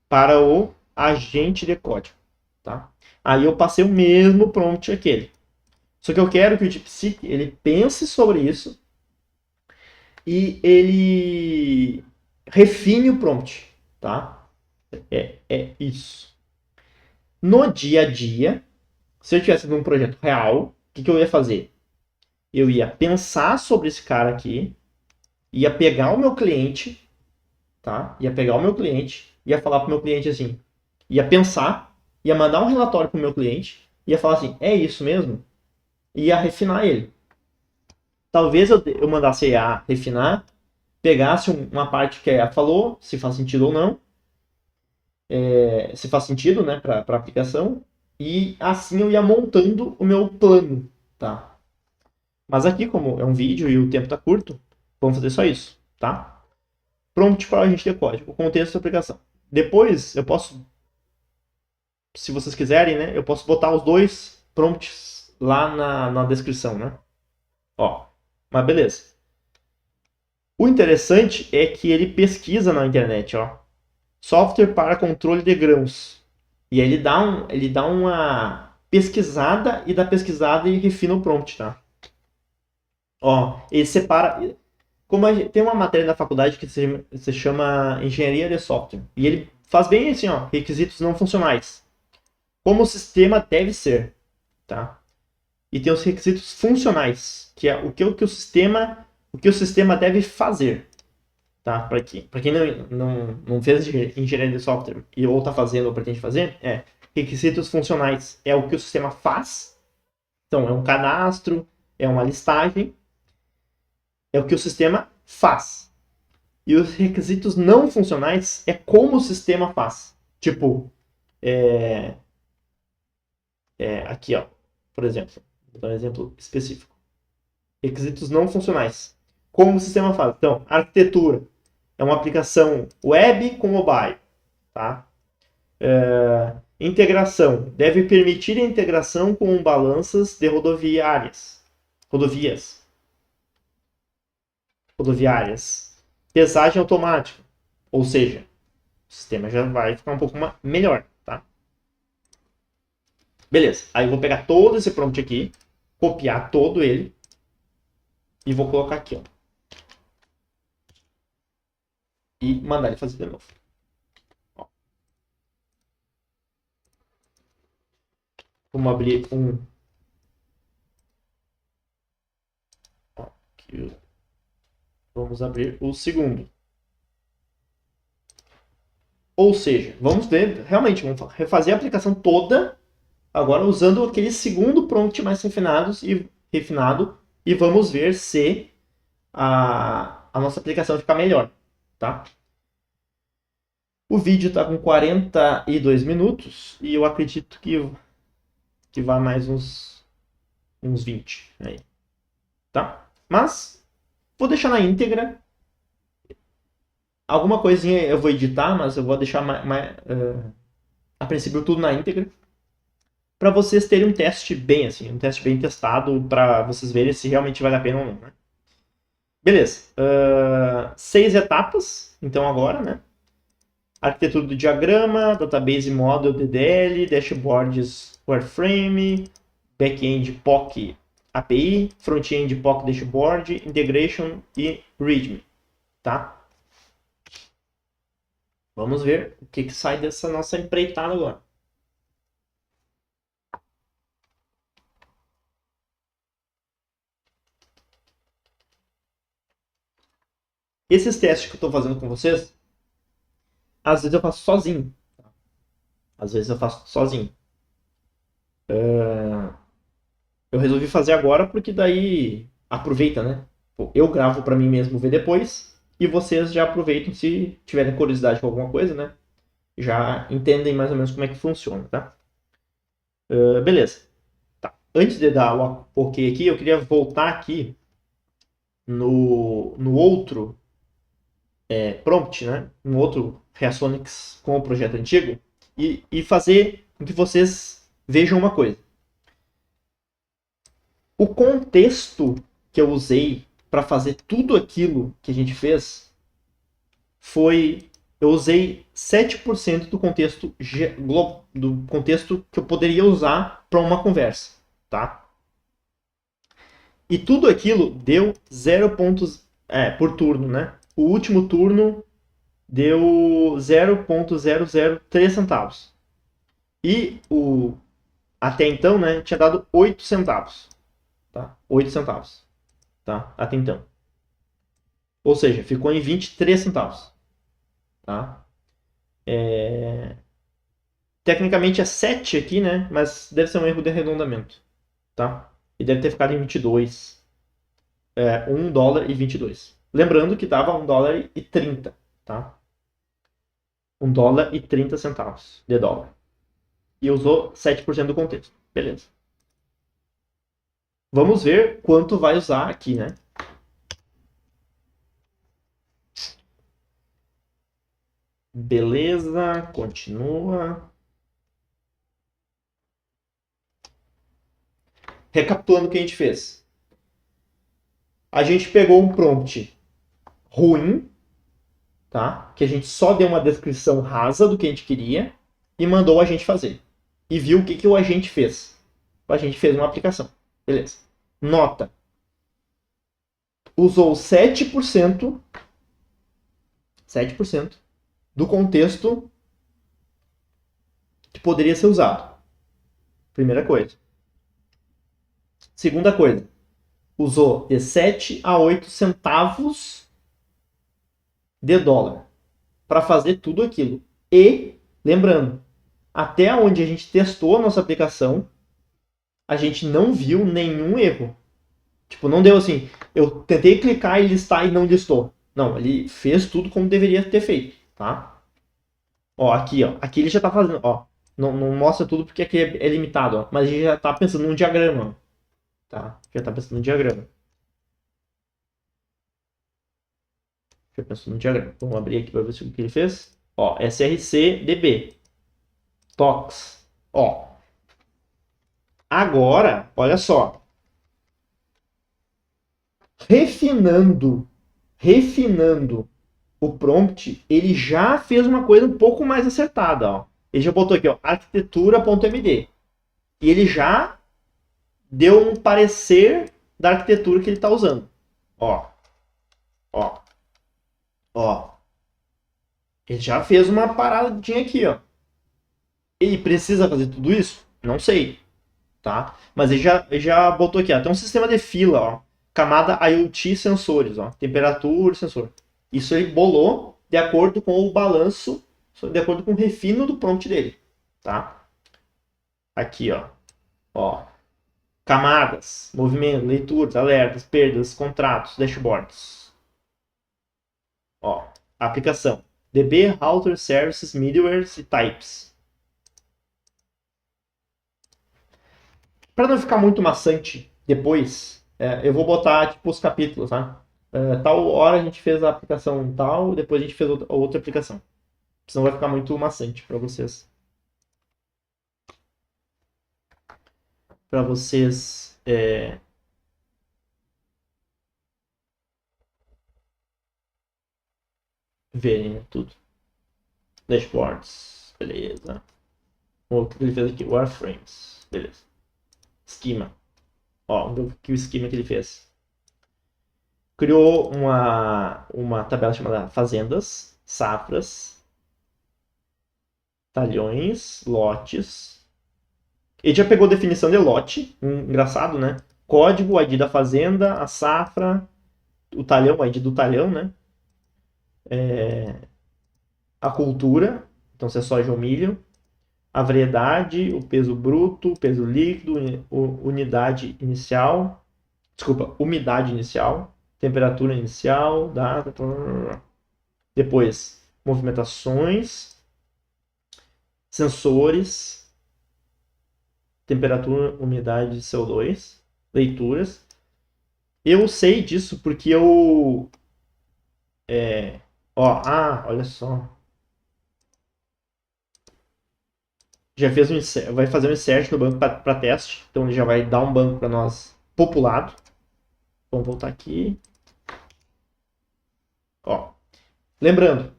para o agente de código, tá? Aí eu passei o mesmo prompt aquele. Só que eu quero que o DeepSeek ele pense sobre isso e ele refine o prompt, tá? É isso. No dia a dia, se eu tivesse num projeto real, o que eu ia fazer? eu ia pensar sobre esse cara aqui, ia pegar o meu cliente, tá? Ia pegar o meu cliente, ia falar pro meu cliente assim, ia pensar, ia mandar um relatório pro meu cliente, ia falar assim, é isso mesmo? Ia refinar ele. Talvez eu mandasse a IA refinar, pegasse uma parte que a IA falou, se faz sentido ou não, se faz sentido, né, para a aplicação, e assim eu ia montando o meu plano, tá? Mas aqui, como é um vídeo e o tempo está curto, vamos fazer só isso, tá? Prompt para a gente ter código, o contexto da aplicação. Depois, eu posso, se vocês quiserem, né, eu posso botar os dois prompts lá na descrição, né? Ó, mas beleza. O interessante é que ele pesquisa na internet, ó. Software para controle de grãos. E aí ele dá uma pesquisada e da pesquisada e refina o prompt, tá? Ó, ele separa. Como tem uma matéria na faculdade que se chama Engenharia de Software. E ele faz bem assim, ó, requisitos não funcionais. Como o sistema deve ser, tá? E tem os requisitos funcionais, que é o que o sistema deve fazer. Tá? Para quem não fez engenharia de software ou está fazendo ou pretende fazer, requisitos funcionais é o que o sistema faz. Então, é um cadastro, é uma listagem, é o que o sistema faz. E os requisitos não funcionais é como o sistema faz. Tipo, aqui, ó, por exemplo, vou dar um exemplo específico. Requisitos não funcionais. Como o sistema faz. Então, arquitetura é uma aplicação web com mobile, tá? Integração deve permitir a integração com balanças de rodoviárias. Pesagem automática, ou seja, o sistema já vai ficar um pouco melhor, tá? Beleza, aí eu vou pegar todo esse prompt aqui, copiar todo ele e vou colocar aqui, ó. E mandar ele fazer de novo. Ó. Vamos abrir um. Aqui. Vamos abrir o segundo. Ou seja, vamos ver, realmente, vamos refazer a aplicação toda, agora usando aquele segundo prompt mais refinado, e vamos ver se a nossa aplicação fica melhor, tá? O vídeo está com 42 minutos e eu acredito que vai mais uns 20 aí, tá? Mas vou deixar na íntegra. Alguma coisinha eu vou editar, mas eu vou deixar a princípio tudo na íntegra, para vocês terem um teste bem assim, um teste bem testado, para vocês verem se realmente vale a pena ou não, né? Beleza. 6 etapas, então agora, né? Arquitetura do diagrama, database model DDL, dashboards wireframe, back-end POC API, front-end POC dashboard, integration e README, tá? Vamos ver o que sai dessa nossa empreitada agora. Esses testes que eu estou fazendo com vocês, às vezes eu faço sozinho. Às vezes eu faço sozinho. Eu resolvi fazer agora porque daí aproveita, né? Eu gravo para mim mesmo ver depois e vocês já aproveitam se tiverem curiosidade com alguma coisa, né? Já entendem mais ou menos como é que funciona, tá? Beleza. Tá. Antes de dar o ok aqui, eu queria voltar aqui no outro prompt, né? No outro Reasonics com o projeto antigo e fazer com que vocês vejam uma coisa. O contexto que eu usei para fazer tudo aquilo que a gente fez foi... Eu usei 7% do contexto que eu poderia usar para uma conversa, tá? E tudo aquilo deu 0 pontos por turno, né? O último turno deu 0,003 centavos. E até então, né, tinha dado 8 centavos. Tá? 8 centavos. tá? Até então. Ou seja, ficou em 23 centavos, tá? Tecnicamente é 7 aqui, né? Mas deve ser um erro de arredondamento, tá? E deve ter ficado em 22. 1 dólar e 22. Lembrando que dava 1 dólar e 30, tá? 1 dólar e 30 centavos de dólar. E usou 7% do contexto. Beleza. Vamos ver quanto vai usar aqui, né? Beleza, continua. Recapitulando o que a gente fez. A gente pegou um prompt ruim, tá? Que a gente só deu uma descrição rasa do que a gente queria e mandou o agente fazer. E viu o que o agente fez. O agente fez uma aplicação. Beleza. Nota. Usou 7% do contexto que poderia ser usado. Primeira coisa. Segunda coisa. Usou de 7 a 8 centavos de dólar para fazer tudo aquilo. E, lembrando, até onde a gente testou a nossa aplicação, a gente não viu nenhum erro. Tipo, não deu assim, eu tentei clicar e listar e não listou. Não, ele fez tudo como deveria ter feito, tá? Ó, aqui, ó. Aqui ele já tá fazendo, ó. Não mostra tudo porque aqui é limitado, ó. Mas a gente já tá pensando num diagrama, ó. Tá? Já tá pensando num diagrama. Já pensou no diagrama. Vamos abrir aqui para ver o que ele fez. Ó, src-db. Tox. Ó. Agora, olha só. Refinando o prompt, ele já fez uma coisa um pouco mais acertada, ó. Ele já botou aqui, ó, arquitetura.md. E ele já deu um parecer da arquitetura que ele está usando. Ó. Ó. Ó. Ele já fez uma paradinha aqui, ó. Ele precisa fazer tudo isso? Não sei, tá? Mas ele já botou aqui, ó. Tem um sistema de fila, ó. Camada IoT sensores, ó. Temperatura, sensor. Isso ele bolou de acordo com o balanço, de acordo com o refino do prompt dele, tá? Aqui, ó. Ó. Camadas, movimento, leituras, alertas, perdas, contratos, dashboards. Ó. Aplicação. DB, Router, Services, Middlewares e Types. Para não ficar muito maçante depois, eu vou botar tipo os capítulos, tá? Tal hora a gente fez a aplicação tal, depois a gente fez outra aplicação. Senão vai ficar muito maçante para vocês. Para vocês verem, né, tudo. Dashboards, beleza. O que ele fez aqui? Wireframes, beleza. Schema. Ó, vamos ver aqui o esquema que ele fez. Criou uma tabela chamada fazendas, safras, talhões, lotes. Ele já pegou a definição de lote, engraçado, né? Código, ID da fazenda, a safra, o talhão, ID do talhão, né? A cultura, então se é soja ou milho, a variedade, o peso bruto, o peso líquido, unidade inicial, umidade inicial, temperatura inicial, data, depois movimentações, sensores, temperatura, umidade, CO2, leituras. Eu sei disso porque eu olha só. Já fez vai fazer um insert no banco para teste, então ele já vai dar um banco para nós populado. Vamos voltar aqui. Ó. Lembrando,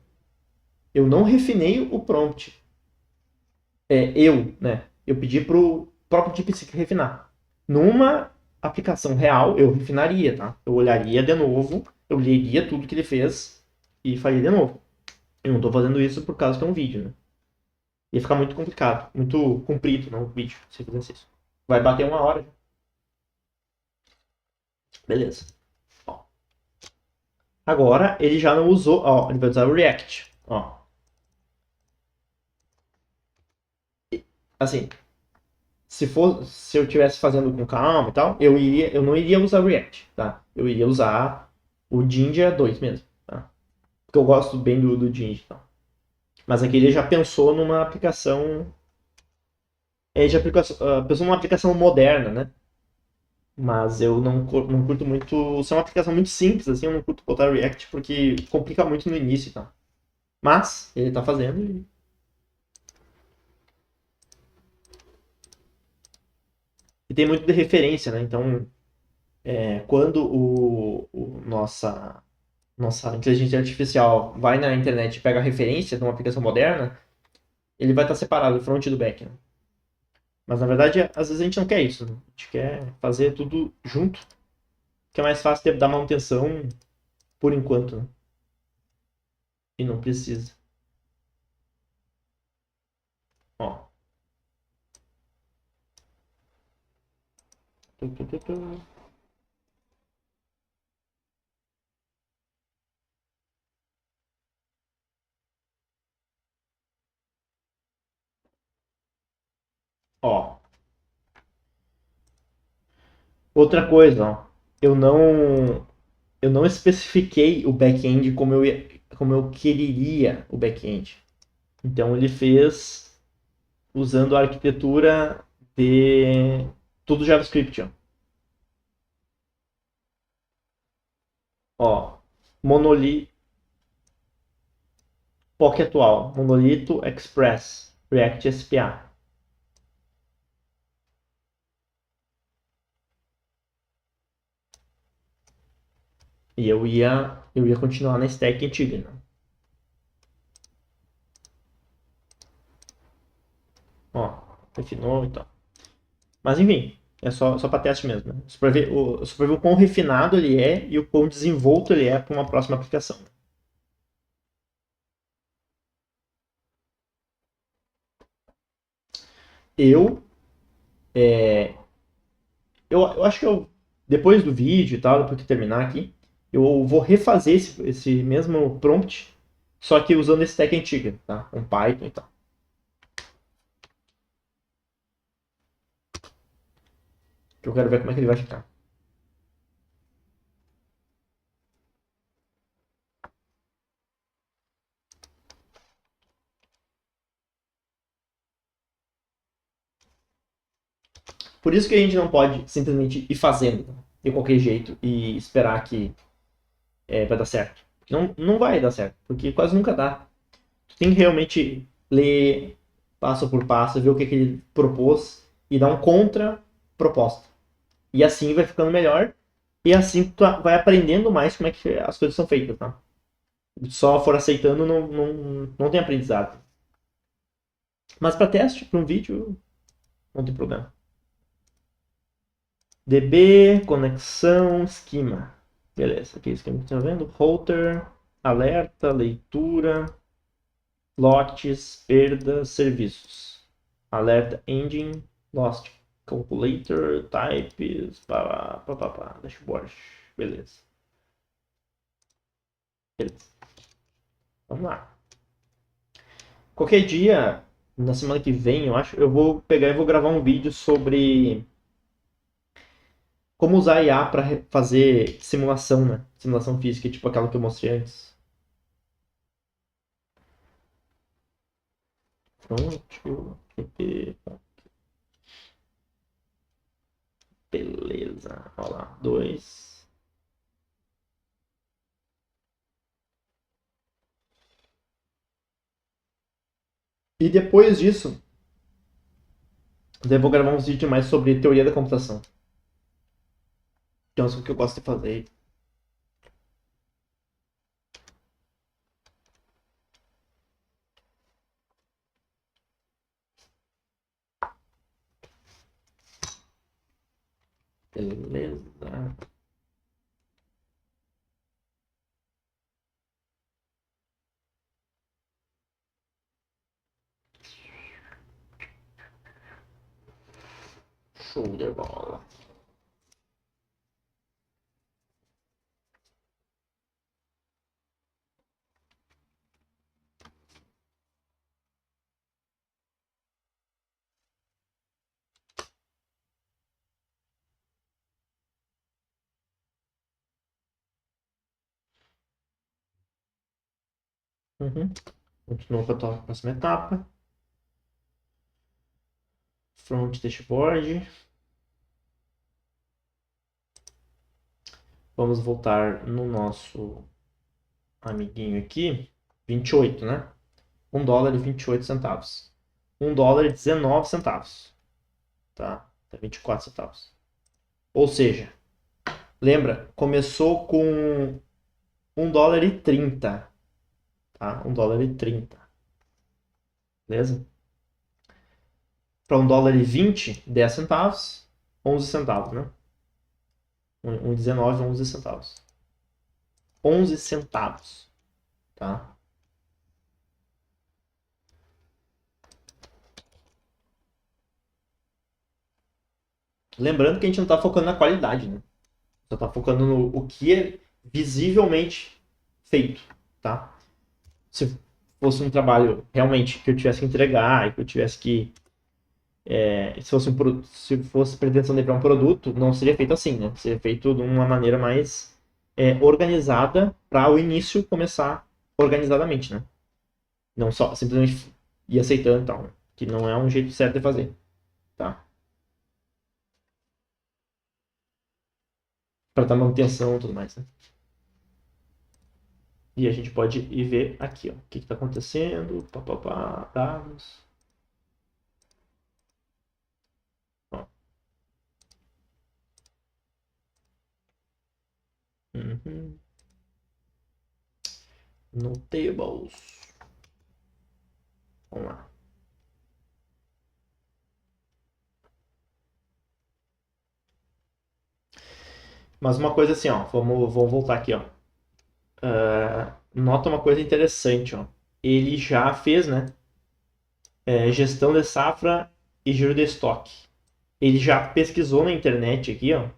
eu não refinei o prompt. Né? Eu pedi pro próprio DeepSeek refinar. Numa aplicação real, eu refinaria, tá? Eu olharia de novo, eu leria tudo que ele fez e faria de novo. Eu não tô fazendo isso por causa que é um vídeo, né? Ia ficar muito complicado, muito comprido, não, o vídeo, se eu fizesse isso. Vai bater 1 hora. Beleza. Agora ele já não usou, ó, ele vai usar o React, ó. Assim, se eu tivesse fazendo com calma e tal, eu não iria usar o React, tá? Eu iria usar o Jinja 2 mesmo, tá? Porque eu gosto bem do Jinja, tá? Mas aqui ele já pensou numa aplicação, pensou numa aplicação moderna, né? Mas eu não curto muito. Se é uma aplicação muito simples, assim, eu não curto botar React porque complica muito no início, tá? Mas ele tá fazendo e tem muito de referência, né? Então, quando nossa inteligência artificial vai na internet e pega a referência de uma aplicação moderna, ele vai estar separado, o front e do back, né? Mas na verdade, às vezes a gente não quer isso, né? A gente quer fazer tudo junto, que é mais fácil de dar manutenção por enquanto, né? E não precisa. Ó. Tu, tu, tu, tu. Ó. Outra coisa, ó. Eu não, eu não especifiquei o back-end como eu quereria o back-end. Então ele fez usando a arquitetura de tudo JavaScript, ó. Ó, Monolith, POC atual, Monolito Express, React SPA. E eu ia continuar na stack antiga, né? Ó, refinou e tal. Mas enfim, é só para teste mesmo, né? Só pra ver o quão refinado ele é e o quão desenvolto ele é para uma próxima aplicação. Eu, é, eu acho que depois do vídeo e tal, depois que terminar aqui, eu vou refazer esse mesmo prompt, só que usando esse stack antiga, tá? Um Python e tal. Que eu quero ver como é que ele vai ficar. Por isso que a gente não pode simplesmente ir fazendo de qualquer jeito e esperar que vai dar certo. Não, não vai dar certo, porque quase nunca dá. Tu tem que realmente ler passo por passo, ver o que, que ele propôs e dar um contra-proposta. E assim vai ficando melhor e assim tu vai aprendendo mais como é que as coisas são feitas, tá? Se só for aceitando, não tem aprendizado. Mas para teste, para um vídeo, não tem problema. DB, conexão, esquema. Beleza, aqui é o esquema que você está vendo. Router, alerta, leitura, lotes, perdas, serviços. Alerta engine, lost calculator, types, pá, dashboard. Beleza. Beleza. Vamos lá. Qualquer dia, na semana que vem, eu acho, eu vou pegar e vou gravar um vídeo sobre como usar IA para fazer simulação, né? Simulação física, tipo aquela que eu mostrei antes. Pronto. Beleza. Olha lá. Dois. E depois disso, eu vou gravar uns vídeos mais sobre teoria da computação. Que é um assunto que eu gosto de fazer. Beleza. Show de bola. Uhum. Continua com a tua próxima etapa. Front dashboard. Vamos voltar no nosso amiguinho aqui. 28, né? $1,28. $1,19. Tá? Tá 24 centavos. Ou seja, lembra, começou com $1,30. Tá? $1,30. Beleza? Para $1,20, 10 centavos, 11 centavos, né? 1,19, 11 centavos. 11 centavos, tá? Lembrando que a gente não está focando na qualidade, né? Só está focando no o que é visivelmente feito, tá? Se fosse um trabalho realmente que eu tivesse que entregar e que eu tivesse que se fosse pretensão de para um produto, não seria feito assim, né? Seria feito de uma maneira mais organizada para o início começar organizadamente, né? Não só simplesmente ir aceitando e tal, né? Que não é um jeito certo de fazer, tá? Para dar manutenção e tudo mais, né? E a gente pode ir ver aqui, ó, o que está acontecendo, papapá, dados. Ó. Uhum. Notables. Vamos lá. Mas uma coisa assim, ó, vamos voltar aqui, ó. Nota uma coisa interessante, ó. Ele já fez, né? Gestão de safra e giro de estoque. Ele já pesquisou na internet aqui, ó,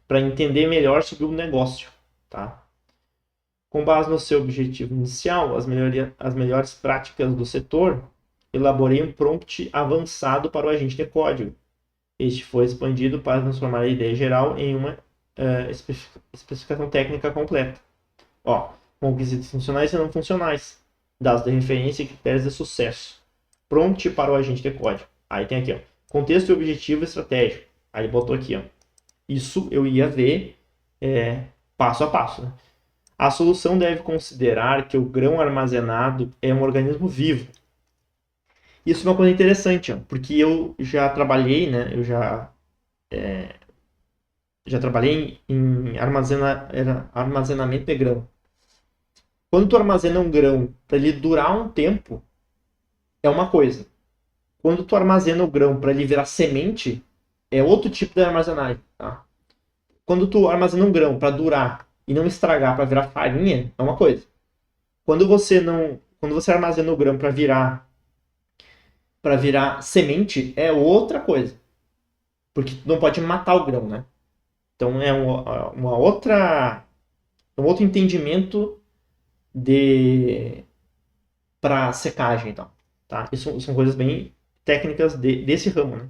para entender melhor sobre o negócio, tá? Com base no seu objetivo inicial, as melhores práticas do setor, elaborei um prompt avançado para o agente de código. Este foi expandido para transformar a ideia geral em uma especificação técnica completa. Ó, com quesitos funcionais e não funcionais, dados de referência e critérios de sucesso. Prompt para o agente de código. Aí tem aqui, ó, contexto e objetivo estratégico. Aí ele botou aqui, ó. Isso eu ia ver passo a passo, né? A solução deve considerar que o grão armazenado é um organismo vivo. Isso é uma coisa interessante, ó, porque eu já trabalhei, né? Eu já trabalhei em armazenamento de grão. Quando tu armazena um grão para ele durar um tempo, é uma coisa. Quando tu armazena o grão para ele virar semente, é outro tipo de armazenagem, tá? Quando tu armazena um grão para durar e não estragar para virar farinha, é uma coisa. Quando você armazena o grão para virar semente, é outra coisa. Porque tu não pode matar o grão, né? Então é um outro entendimento de para secagem e tal, tá? Isso são coisas bem técnicas desse ramo, né?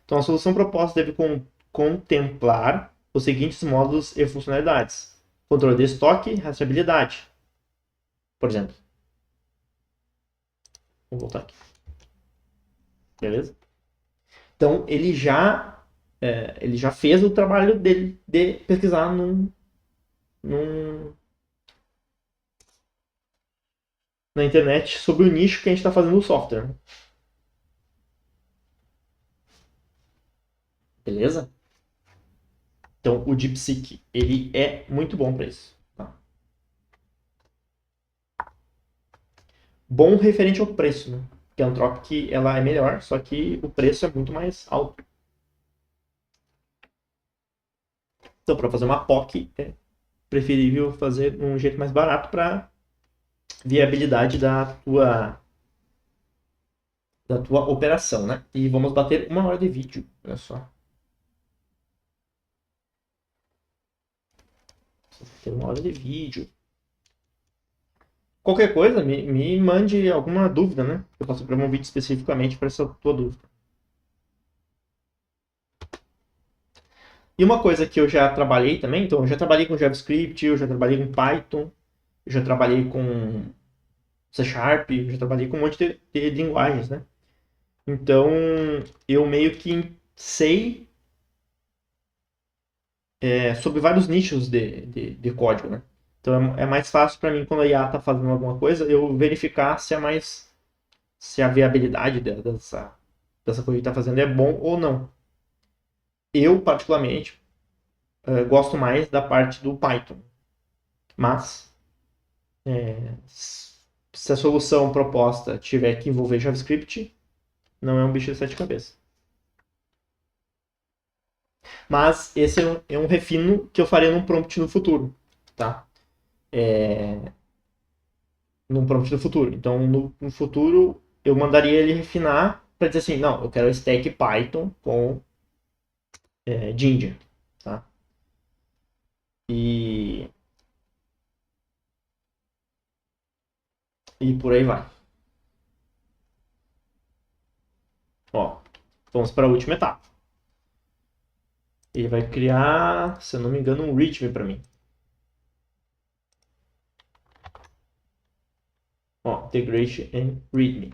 Então a solução proposta deve contemplar os seguintes módulos e funcionalidades: controle de estoque, rastreabilidade, por exemplo. Vou voltar aqui, beleza? Então ele já fez o trabalho dele de pesquisar num, na internet sobre o nicho que a gente está fazendo o software, né? Beleza? Então o DeepSeek ele é muito bom para isso. Tá? Bom referente ao preço, né? Porque a Anthropic ela é melhor, só que o preço é muito mais alto. Então para fazer uma POC é preferível fazer um jeito mais barato para viabilidade da tua operação, né? E vamos bater 1 hora de vídeo, olha só. Tem 1 hora de vídeo. Qualquer coisa, me mande alguma dúvida, né? Eu posso gravar um vídeo especificamente para essa tua dúvida. E uma coisa que eu já trabalhei também, então eu já trabalhei com JavaScript, eu já trabalhei com Python, eu já trabalhei com C Sharp, eu já trabalhei com um monte de linguagens, né? Então, eu meio que sei sobre vários nichos de código, né? Então, é mais fácil para mim, quando a IA está fazendo alguma coisa, eu verificar se a viabilidade dessa coisa que está fazendo é bom ou não. Eu, particularmente, gosto mais da parte do Python. Mas, se a solução proposta tiver que envolver JavaScript, não é um bicho de sete cabeças. Mas esse é um refino que eu faria num prompt no futuro, tá? Num prompt no futuro. Então, no futuro, eu mandaria ele refinar para dizer assim, não, eu quero stack Python com Jinja, tá? E, e por aí vai. Ó, vamos para a última etapa. Ele vai criar, se eu não me engano, um README para mim. Ó, integration and README.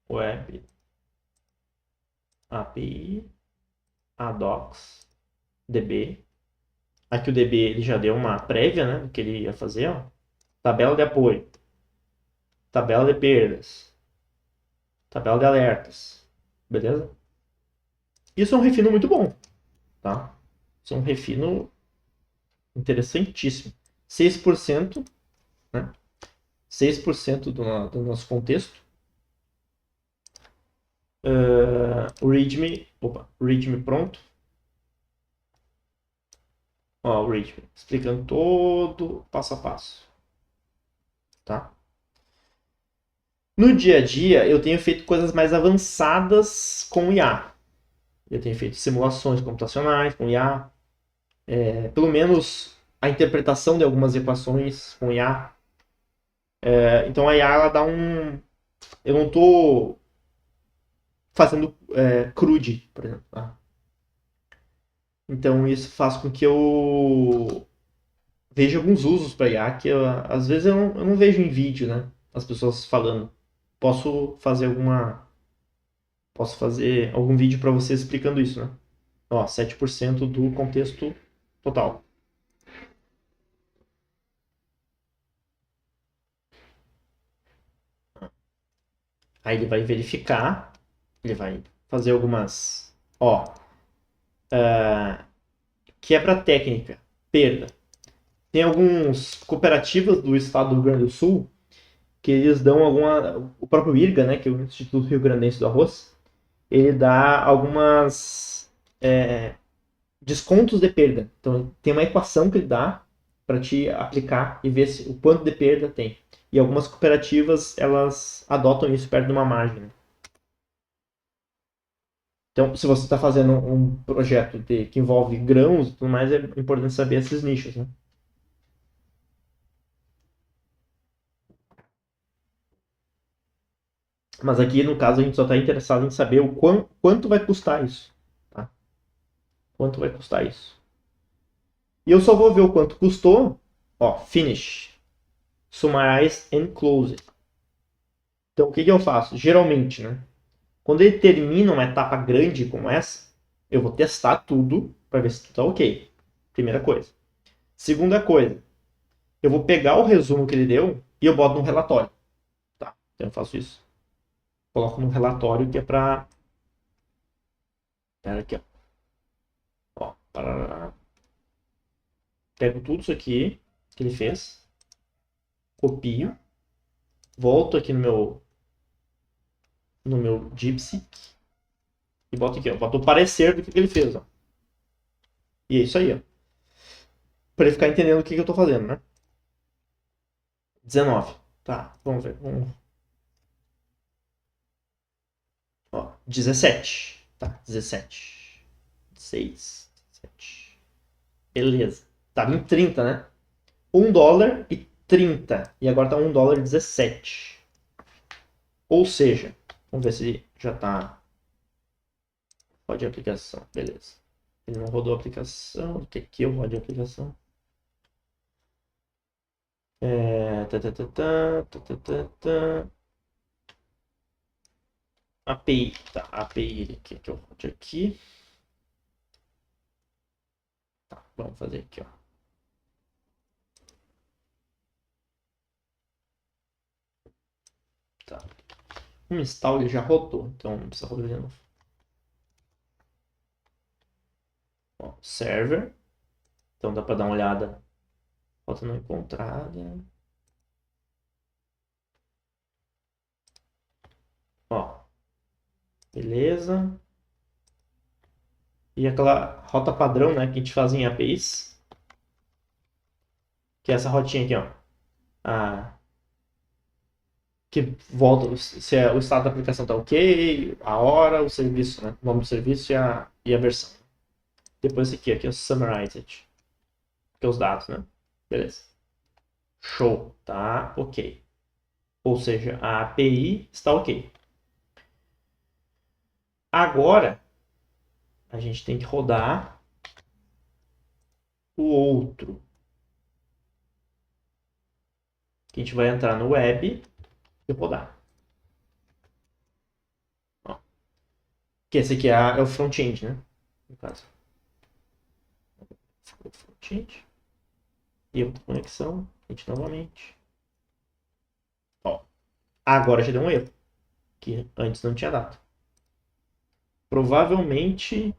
Web API, Docs, DB. Aqui o DB ele já deu uma prévia, né, do que ele ia fazer, ó. Tabela de apoio, tabela de perdas, tabela de alertas, beleza? Isso é um refino muito bom, tá? Isso é um refino interessantíssimo. 6%, né? 6% do nosso contexto. O README pronto. Ó, o README explicando todo passo a passo, tá? No dia a dia, eu tenho feito coisas mais avançadas com IA. Eu tenho feito simulações computacionais com IA. Pelo menos a interpretação de algumas equações com IA. Então a IA ela dá um. Eu não estou fazendo CRUD, por exemplo. Tá? Então isso faz com que eu veja alguns usos para IA que às vezes eu não vejo em vídeo, né? As pessoas falando. Posso fazer algum vídeo para você explicando isso, né? Ó, 7% do contexto total. Aí ele vai verificar, ele vai fazer algumas. Ó, quebra técnica, perda. Tem alguns cooperativas do estado do Rio Grande do Sul que eles dão alguma. O próprio IRGA, né, que é o Instituto Rio Grandense do Arroz, ele dá algumas descontos de perda. Então tem uma equação que ele dá para te aplicar e ver o quanto de perda tem. E algumas cooperativas elas adotam isso perto de uma margem. Né? Então, se você está fazendo um projeto que envolve grãos e tudo mais, é importante saber esses nichos, né? Mas aqui, no caso, a gente só está interessado em saber quanto vai custar isso. Tá? Quanto vai custar isso. E eu só vou ver o quanto custou. Ó, finish. Summarize and close. Então, o que eu faço? Geralmente, né? Quando ele termina uma etapa grande como essa, eu vou testar tudo para ver se tudo está ok. Primeira coisa. Segunda coisa, eu vou pegar o resumo que ele deu e eu boto num relatório. Tá, então eu faço isso. Coloco num relatório que é para. Pera aqui, ó. Ó, parará. Pego tudo isso aqui que ele fez, copio, volto aqui no meu DeepSeek e boto aqui, ó. Boto o parecer do que ele fez, ó. E é isso aí, ó. Para ele ficar entendendo o que eu estou fazendo, né? 19. Tá, vamos ver. Ó, 17. Tá, 17. 6, 17. Beleza. Tava em 30, né? $1,30. E agora tá $1,17. Ou seja, vamos ver se já tá. Pode aplicação. Beleza. Ele não rodou a aplicação. O que aqui eu rodo a aplicação? API, tá, API que eu rode aqui. Tá, vamos fazer aqui, ó. Tá. Um install ele já rodou, então não precisa rodar de novo. Ó, server. Então dá para dar uma olhada. Rota não encontrada. Ó. Beleza. E aquela rota padrão, né, que a gente faz em APIs. Que é essa rotinha aqui, ó. Que volta se o estado da aplicação está ok, a hora, o serviço, né? O nome do serviço e a versão. Depois esse aqui é o Summarized, que é os dados, né? Beleza. Show, tá ok. Ou seja, a API está ok. Agora, a gente tem que rodar o outro. Que a gente vai entrar no web e rodar. Ó. Que esse aqui é o front-end, né? No caso. O front-end. Erro de conexão. Gente, novamente. Ó. Agora já deu um erro. Que antes não tinha dado. Provavelmente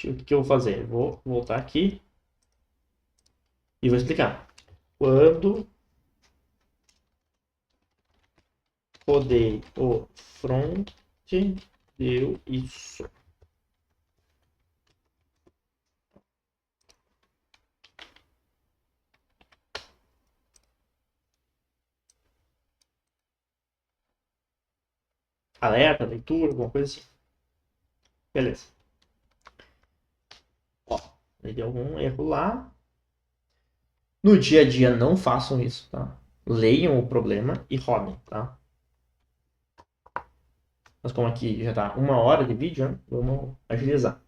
o que eu vou fazer? Vou voltar aqui e vou explicar. Quando rodei o front, deu isso. Alerta, leitura, alguma coisa assim. Beleza. Ó, deu algum erro lá. No dia a dia não façam isso, tá? Leiam o problema e rodem, tá? Mas como aqui já tá 1 hora de vídeo, né? Vamos agilizar.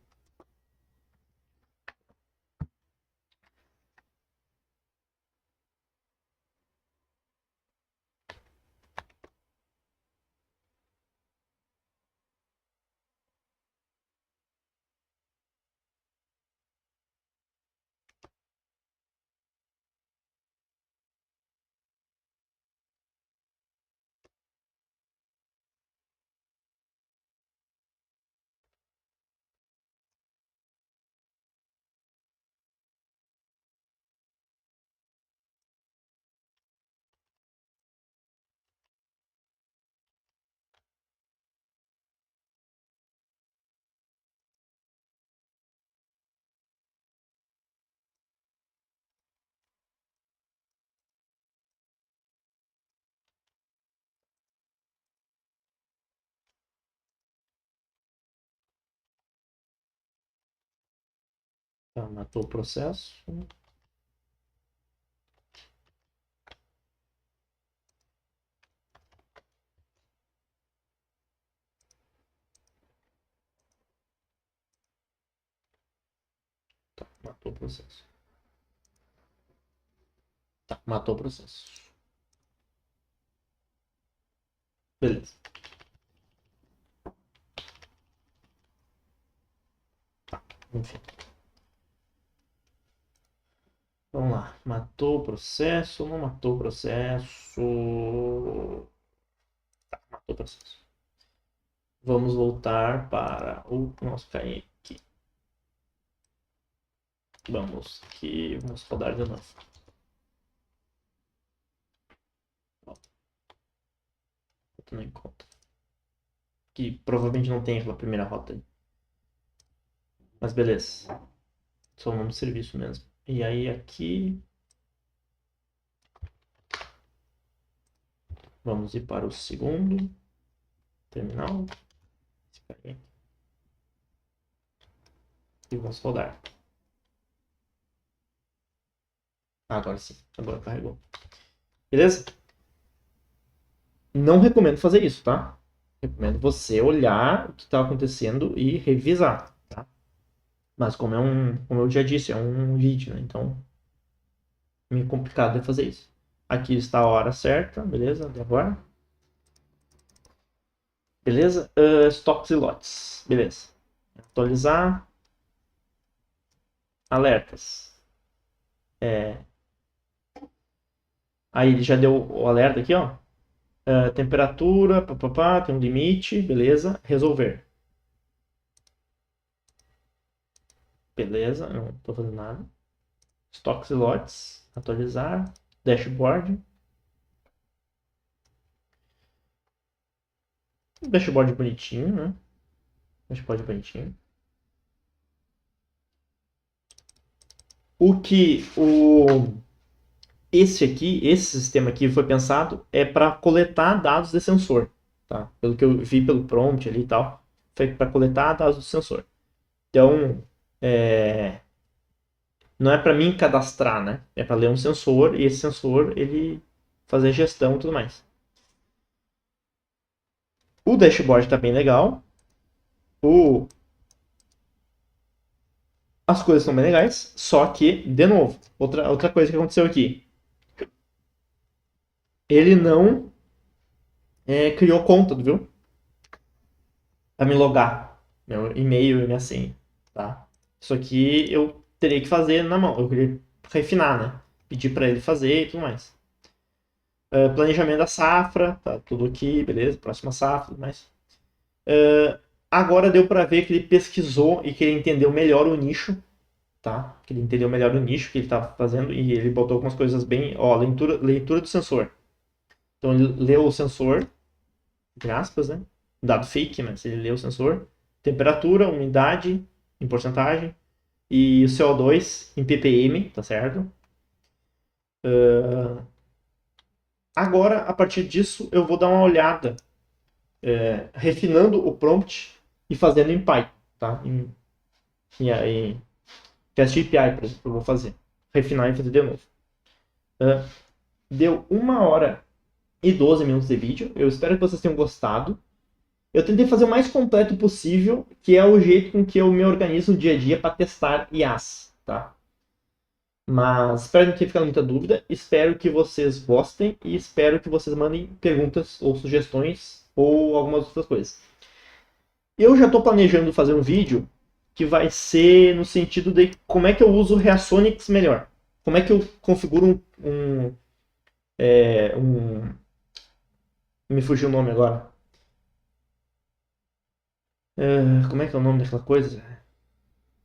Tá, matou o processo. Tá, matou o processo. Tá, matou o processo. Beleza. Tá, enfim. Vamos lá. Matou o processo, não matou o processo. Tá, matou o processo. Vamos voltar para o nosso KM aqui. Vamos aqui, vamos rodar de novo. Não em conta. Que provavelmente não tem aquela primeira rota aí. Mas beleza. Só o nome do serviço mesmo. E aí aqui. Vamos ir para o segundo terminal. Esse carinha aqui. E vamos rodar. Agora sim. Agora carregou. Beleza? Não recomendo fazer isso, tá? Recomendo você olhar o que está acontecendo e revisar, tá? Mas como eu já disse, é um vídeo, né? Então, meio complicado de fazer isso. Aqui está a hora certa, beleza? De agora. Beleza? Estoques e lotes. Beleza. Atualizar. Alertas. Aí ele já deu o alerta aqui, ó. Temperatura, papapá, tem um limite, beleza. Resolver. Beleza, não tô fazendo nada. Estoques e lotes. Atualizar. Dashboard. Dashboard bonitinho, né? Dashboard bonitinho. Esse sistema aqui foi pensado para coletar dados de sensor, tá? Pelo que eu vi pelo prompt ali e tal, foi para coletar dados do sensor. Então, não é para mim cadastrar, né? É para ler um sensor e esse sensor ele fazer gestão e tudo mais. O dashboard está bem legal. As coisas estão bem legais, só que, de novo, outra coisa que aconteceu aqui. Ele não criou conta, viu? Para me logar. Meu e-mail e minha senha, tá? Isso aqui eu teria que fazer na mão. Eu queria refinar, né? Pedir para ele fazer e tudo mais. Planejamento da safra, tá tudo aqui, beleza. Próxima safra, tudo mais. Agora deu para ver que ele pesquisou e que ele entendeu melhor o nicho, tá? Que ele entendeu melhor o nicho que ele estava fazendo e ele botou algumas coisas bem, ó, leitura do sensor. Então ele leu o sensor, entre aspas, né? Dado fake, mas ele leu o sensor, temperatura, umidade em porcentagem e o CO2 em ppm, tá certo? Agora, a partir disso, eu vou dar uma olhada, refinando o prompt e fazendo em Python, tá? Em Fast API, por exemplo, eu vou fazer. Refinar e fazer de novo. Deu 1h e 12 minutos de vídeo. Eu espero que vocês tenham gostado. Eu tentei fazer o mais completo possível, que é o jeito com que eu me organizo no dia a dia para testar IAs, tá? Mas espero não ter ficado muita dúvida. Espero que vocês gostem e espero que vocês mandem perguntas ou sugestões ou algumas outras coisas. Eu já estou planejando fazer um vídeo que vai ser no sentido de como é que eu uso o Reasonics melhor. Como é que eu configuro me fugiu o nome agora. Como é que é o nome daquela coisa?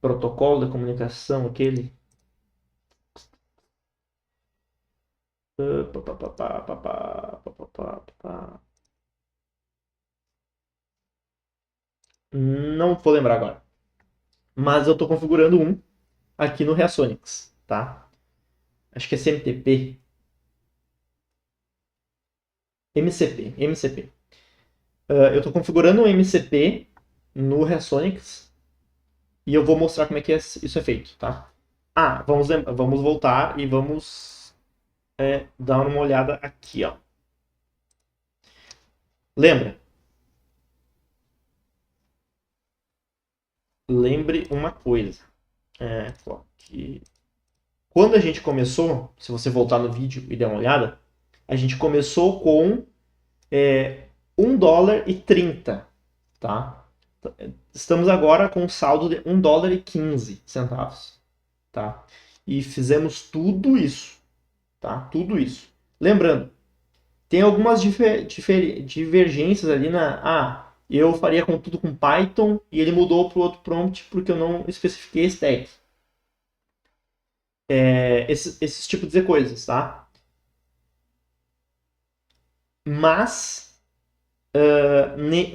Protocolo de comunicação, aquele. Não vou lembrar agora. Mas eu estou configurando um aqui no Reasonics, tá? Acho que é CMTP. MCP. Eu estou configurando um MCP no Reasonics e eu vou mostrar como é que isso é feito, tá? Vamos voltar e vamos dar uma olhada aqui, ó. Lembre uma coisa. Quando a gente começou, se você voltar no vídeo e der uma olhada, a gente começou com $1,30, tá? Estamos agora com um saldo de $1,15, tá? E fizemos tudo isso, tá? Tudo isso. Lembrando, tem algumas divergências ali eu faria tudo com Python e ele mudou para o outro prompt porque eu não especifiquei stack. Esses tipos de coisas, tá? Mas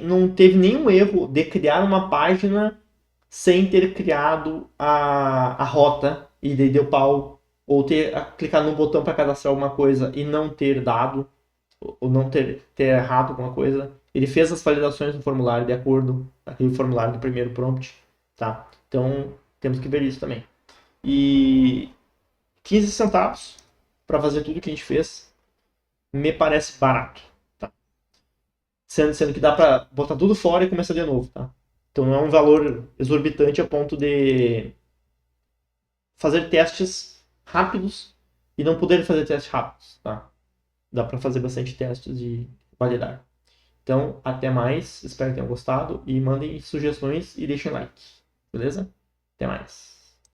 não teve nenhum erro de criar uma página sem ter criado a rota e daí deu pau, ou ter clicado no botão para cadastrar alguma coisa e não ter dado, ou não ter errado alguma coisa. Ele fez as validações do formulário de acordo com aquele formulário do primeiro prompt, tá? Então, temos que ver isso também. E 15 centavos para fazer tudo que a gente fez me parece barato, tá? Sendo que dá para botar tudo fora e começar de novo, tá? Então não é um valor exorbitante a ponto de fazer testes rápidos e não poder fazer testes rápidos, tá? Dá para fazer bastante testes e validar. Então, até mais. Espero que tenham gostado e mandem sugestões e deixem like. Beleza? Até mais.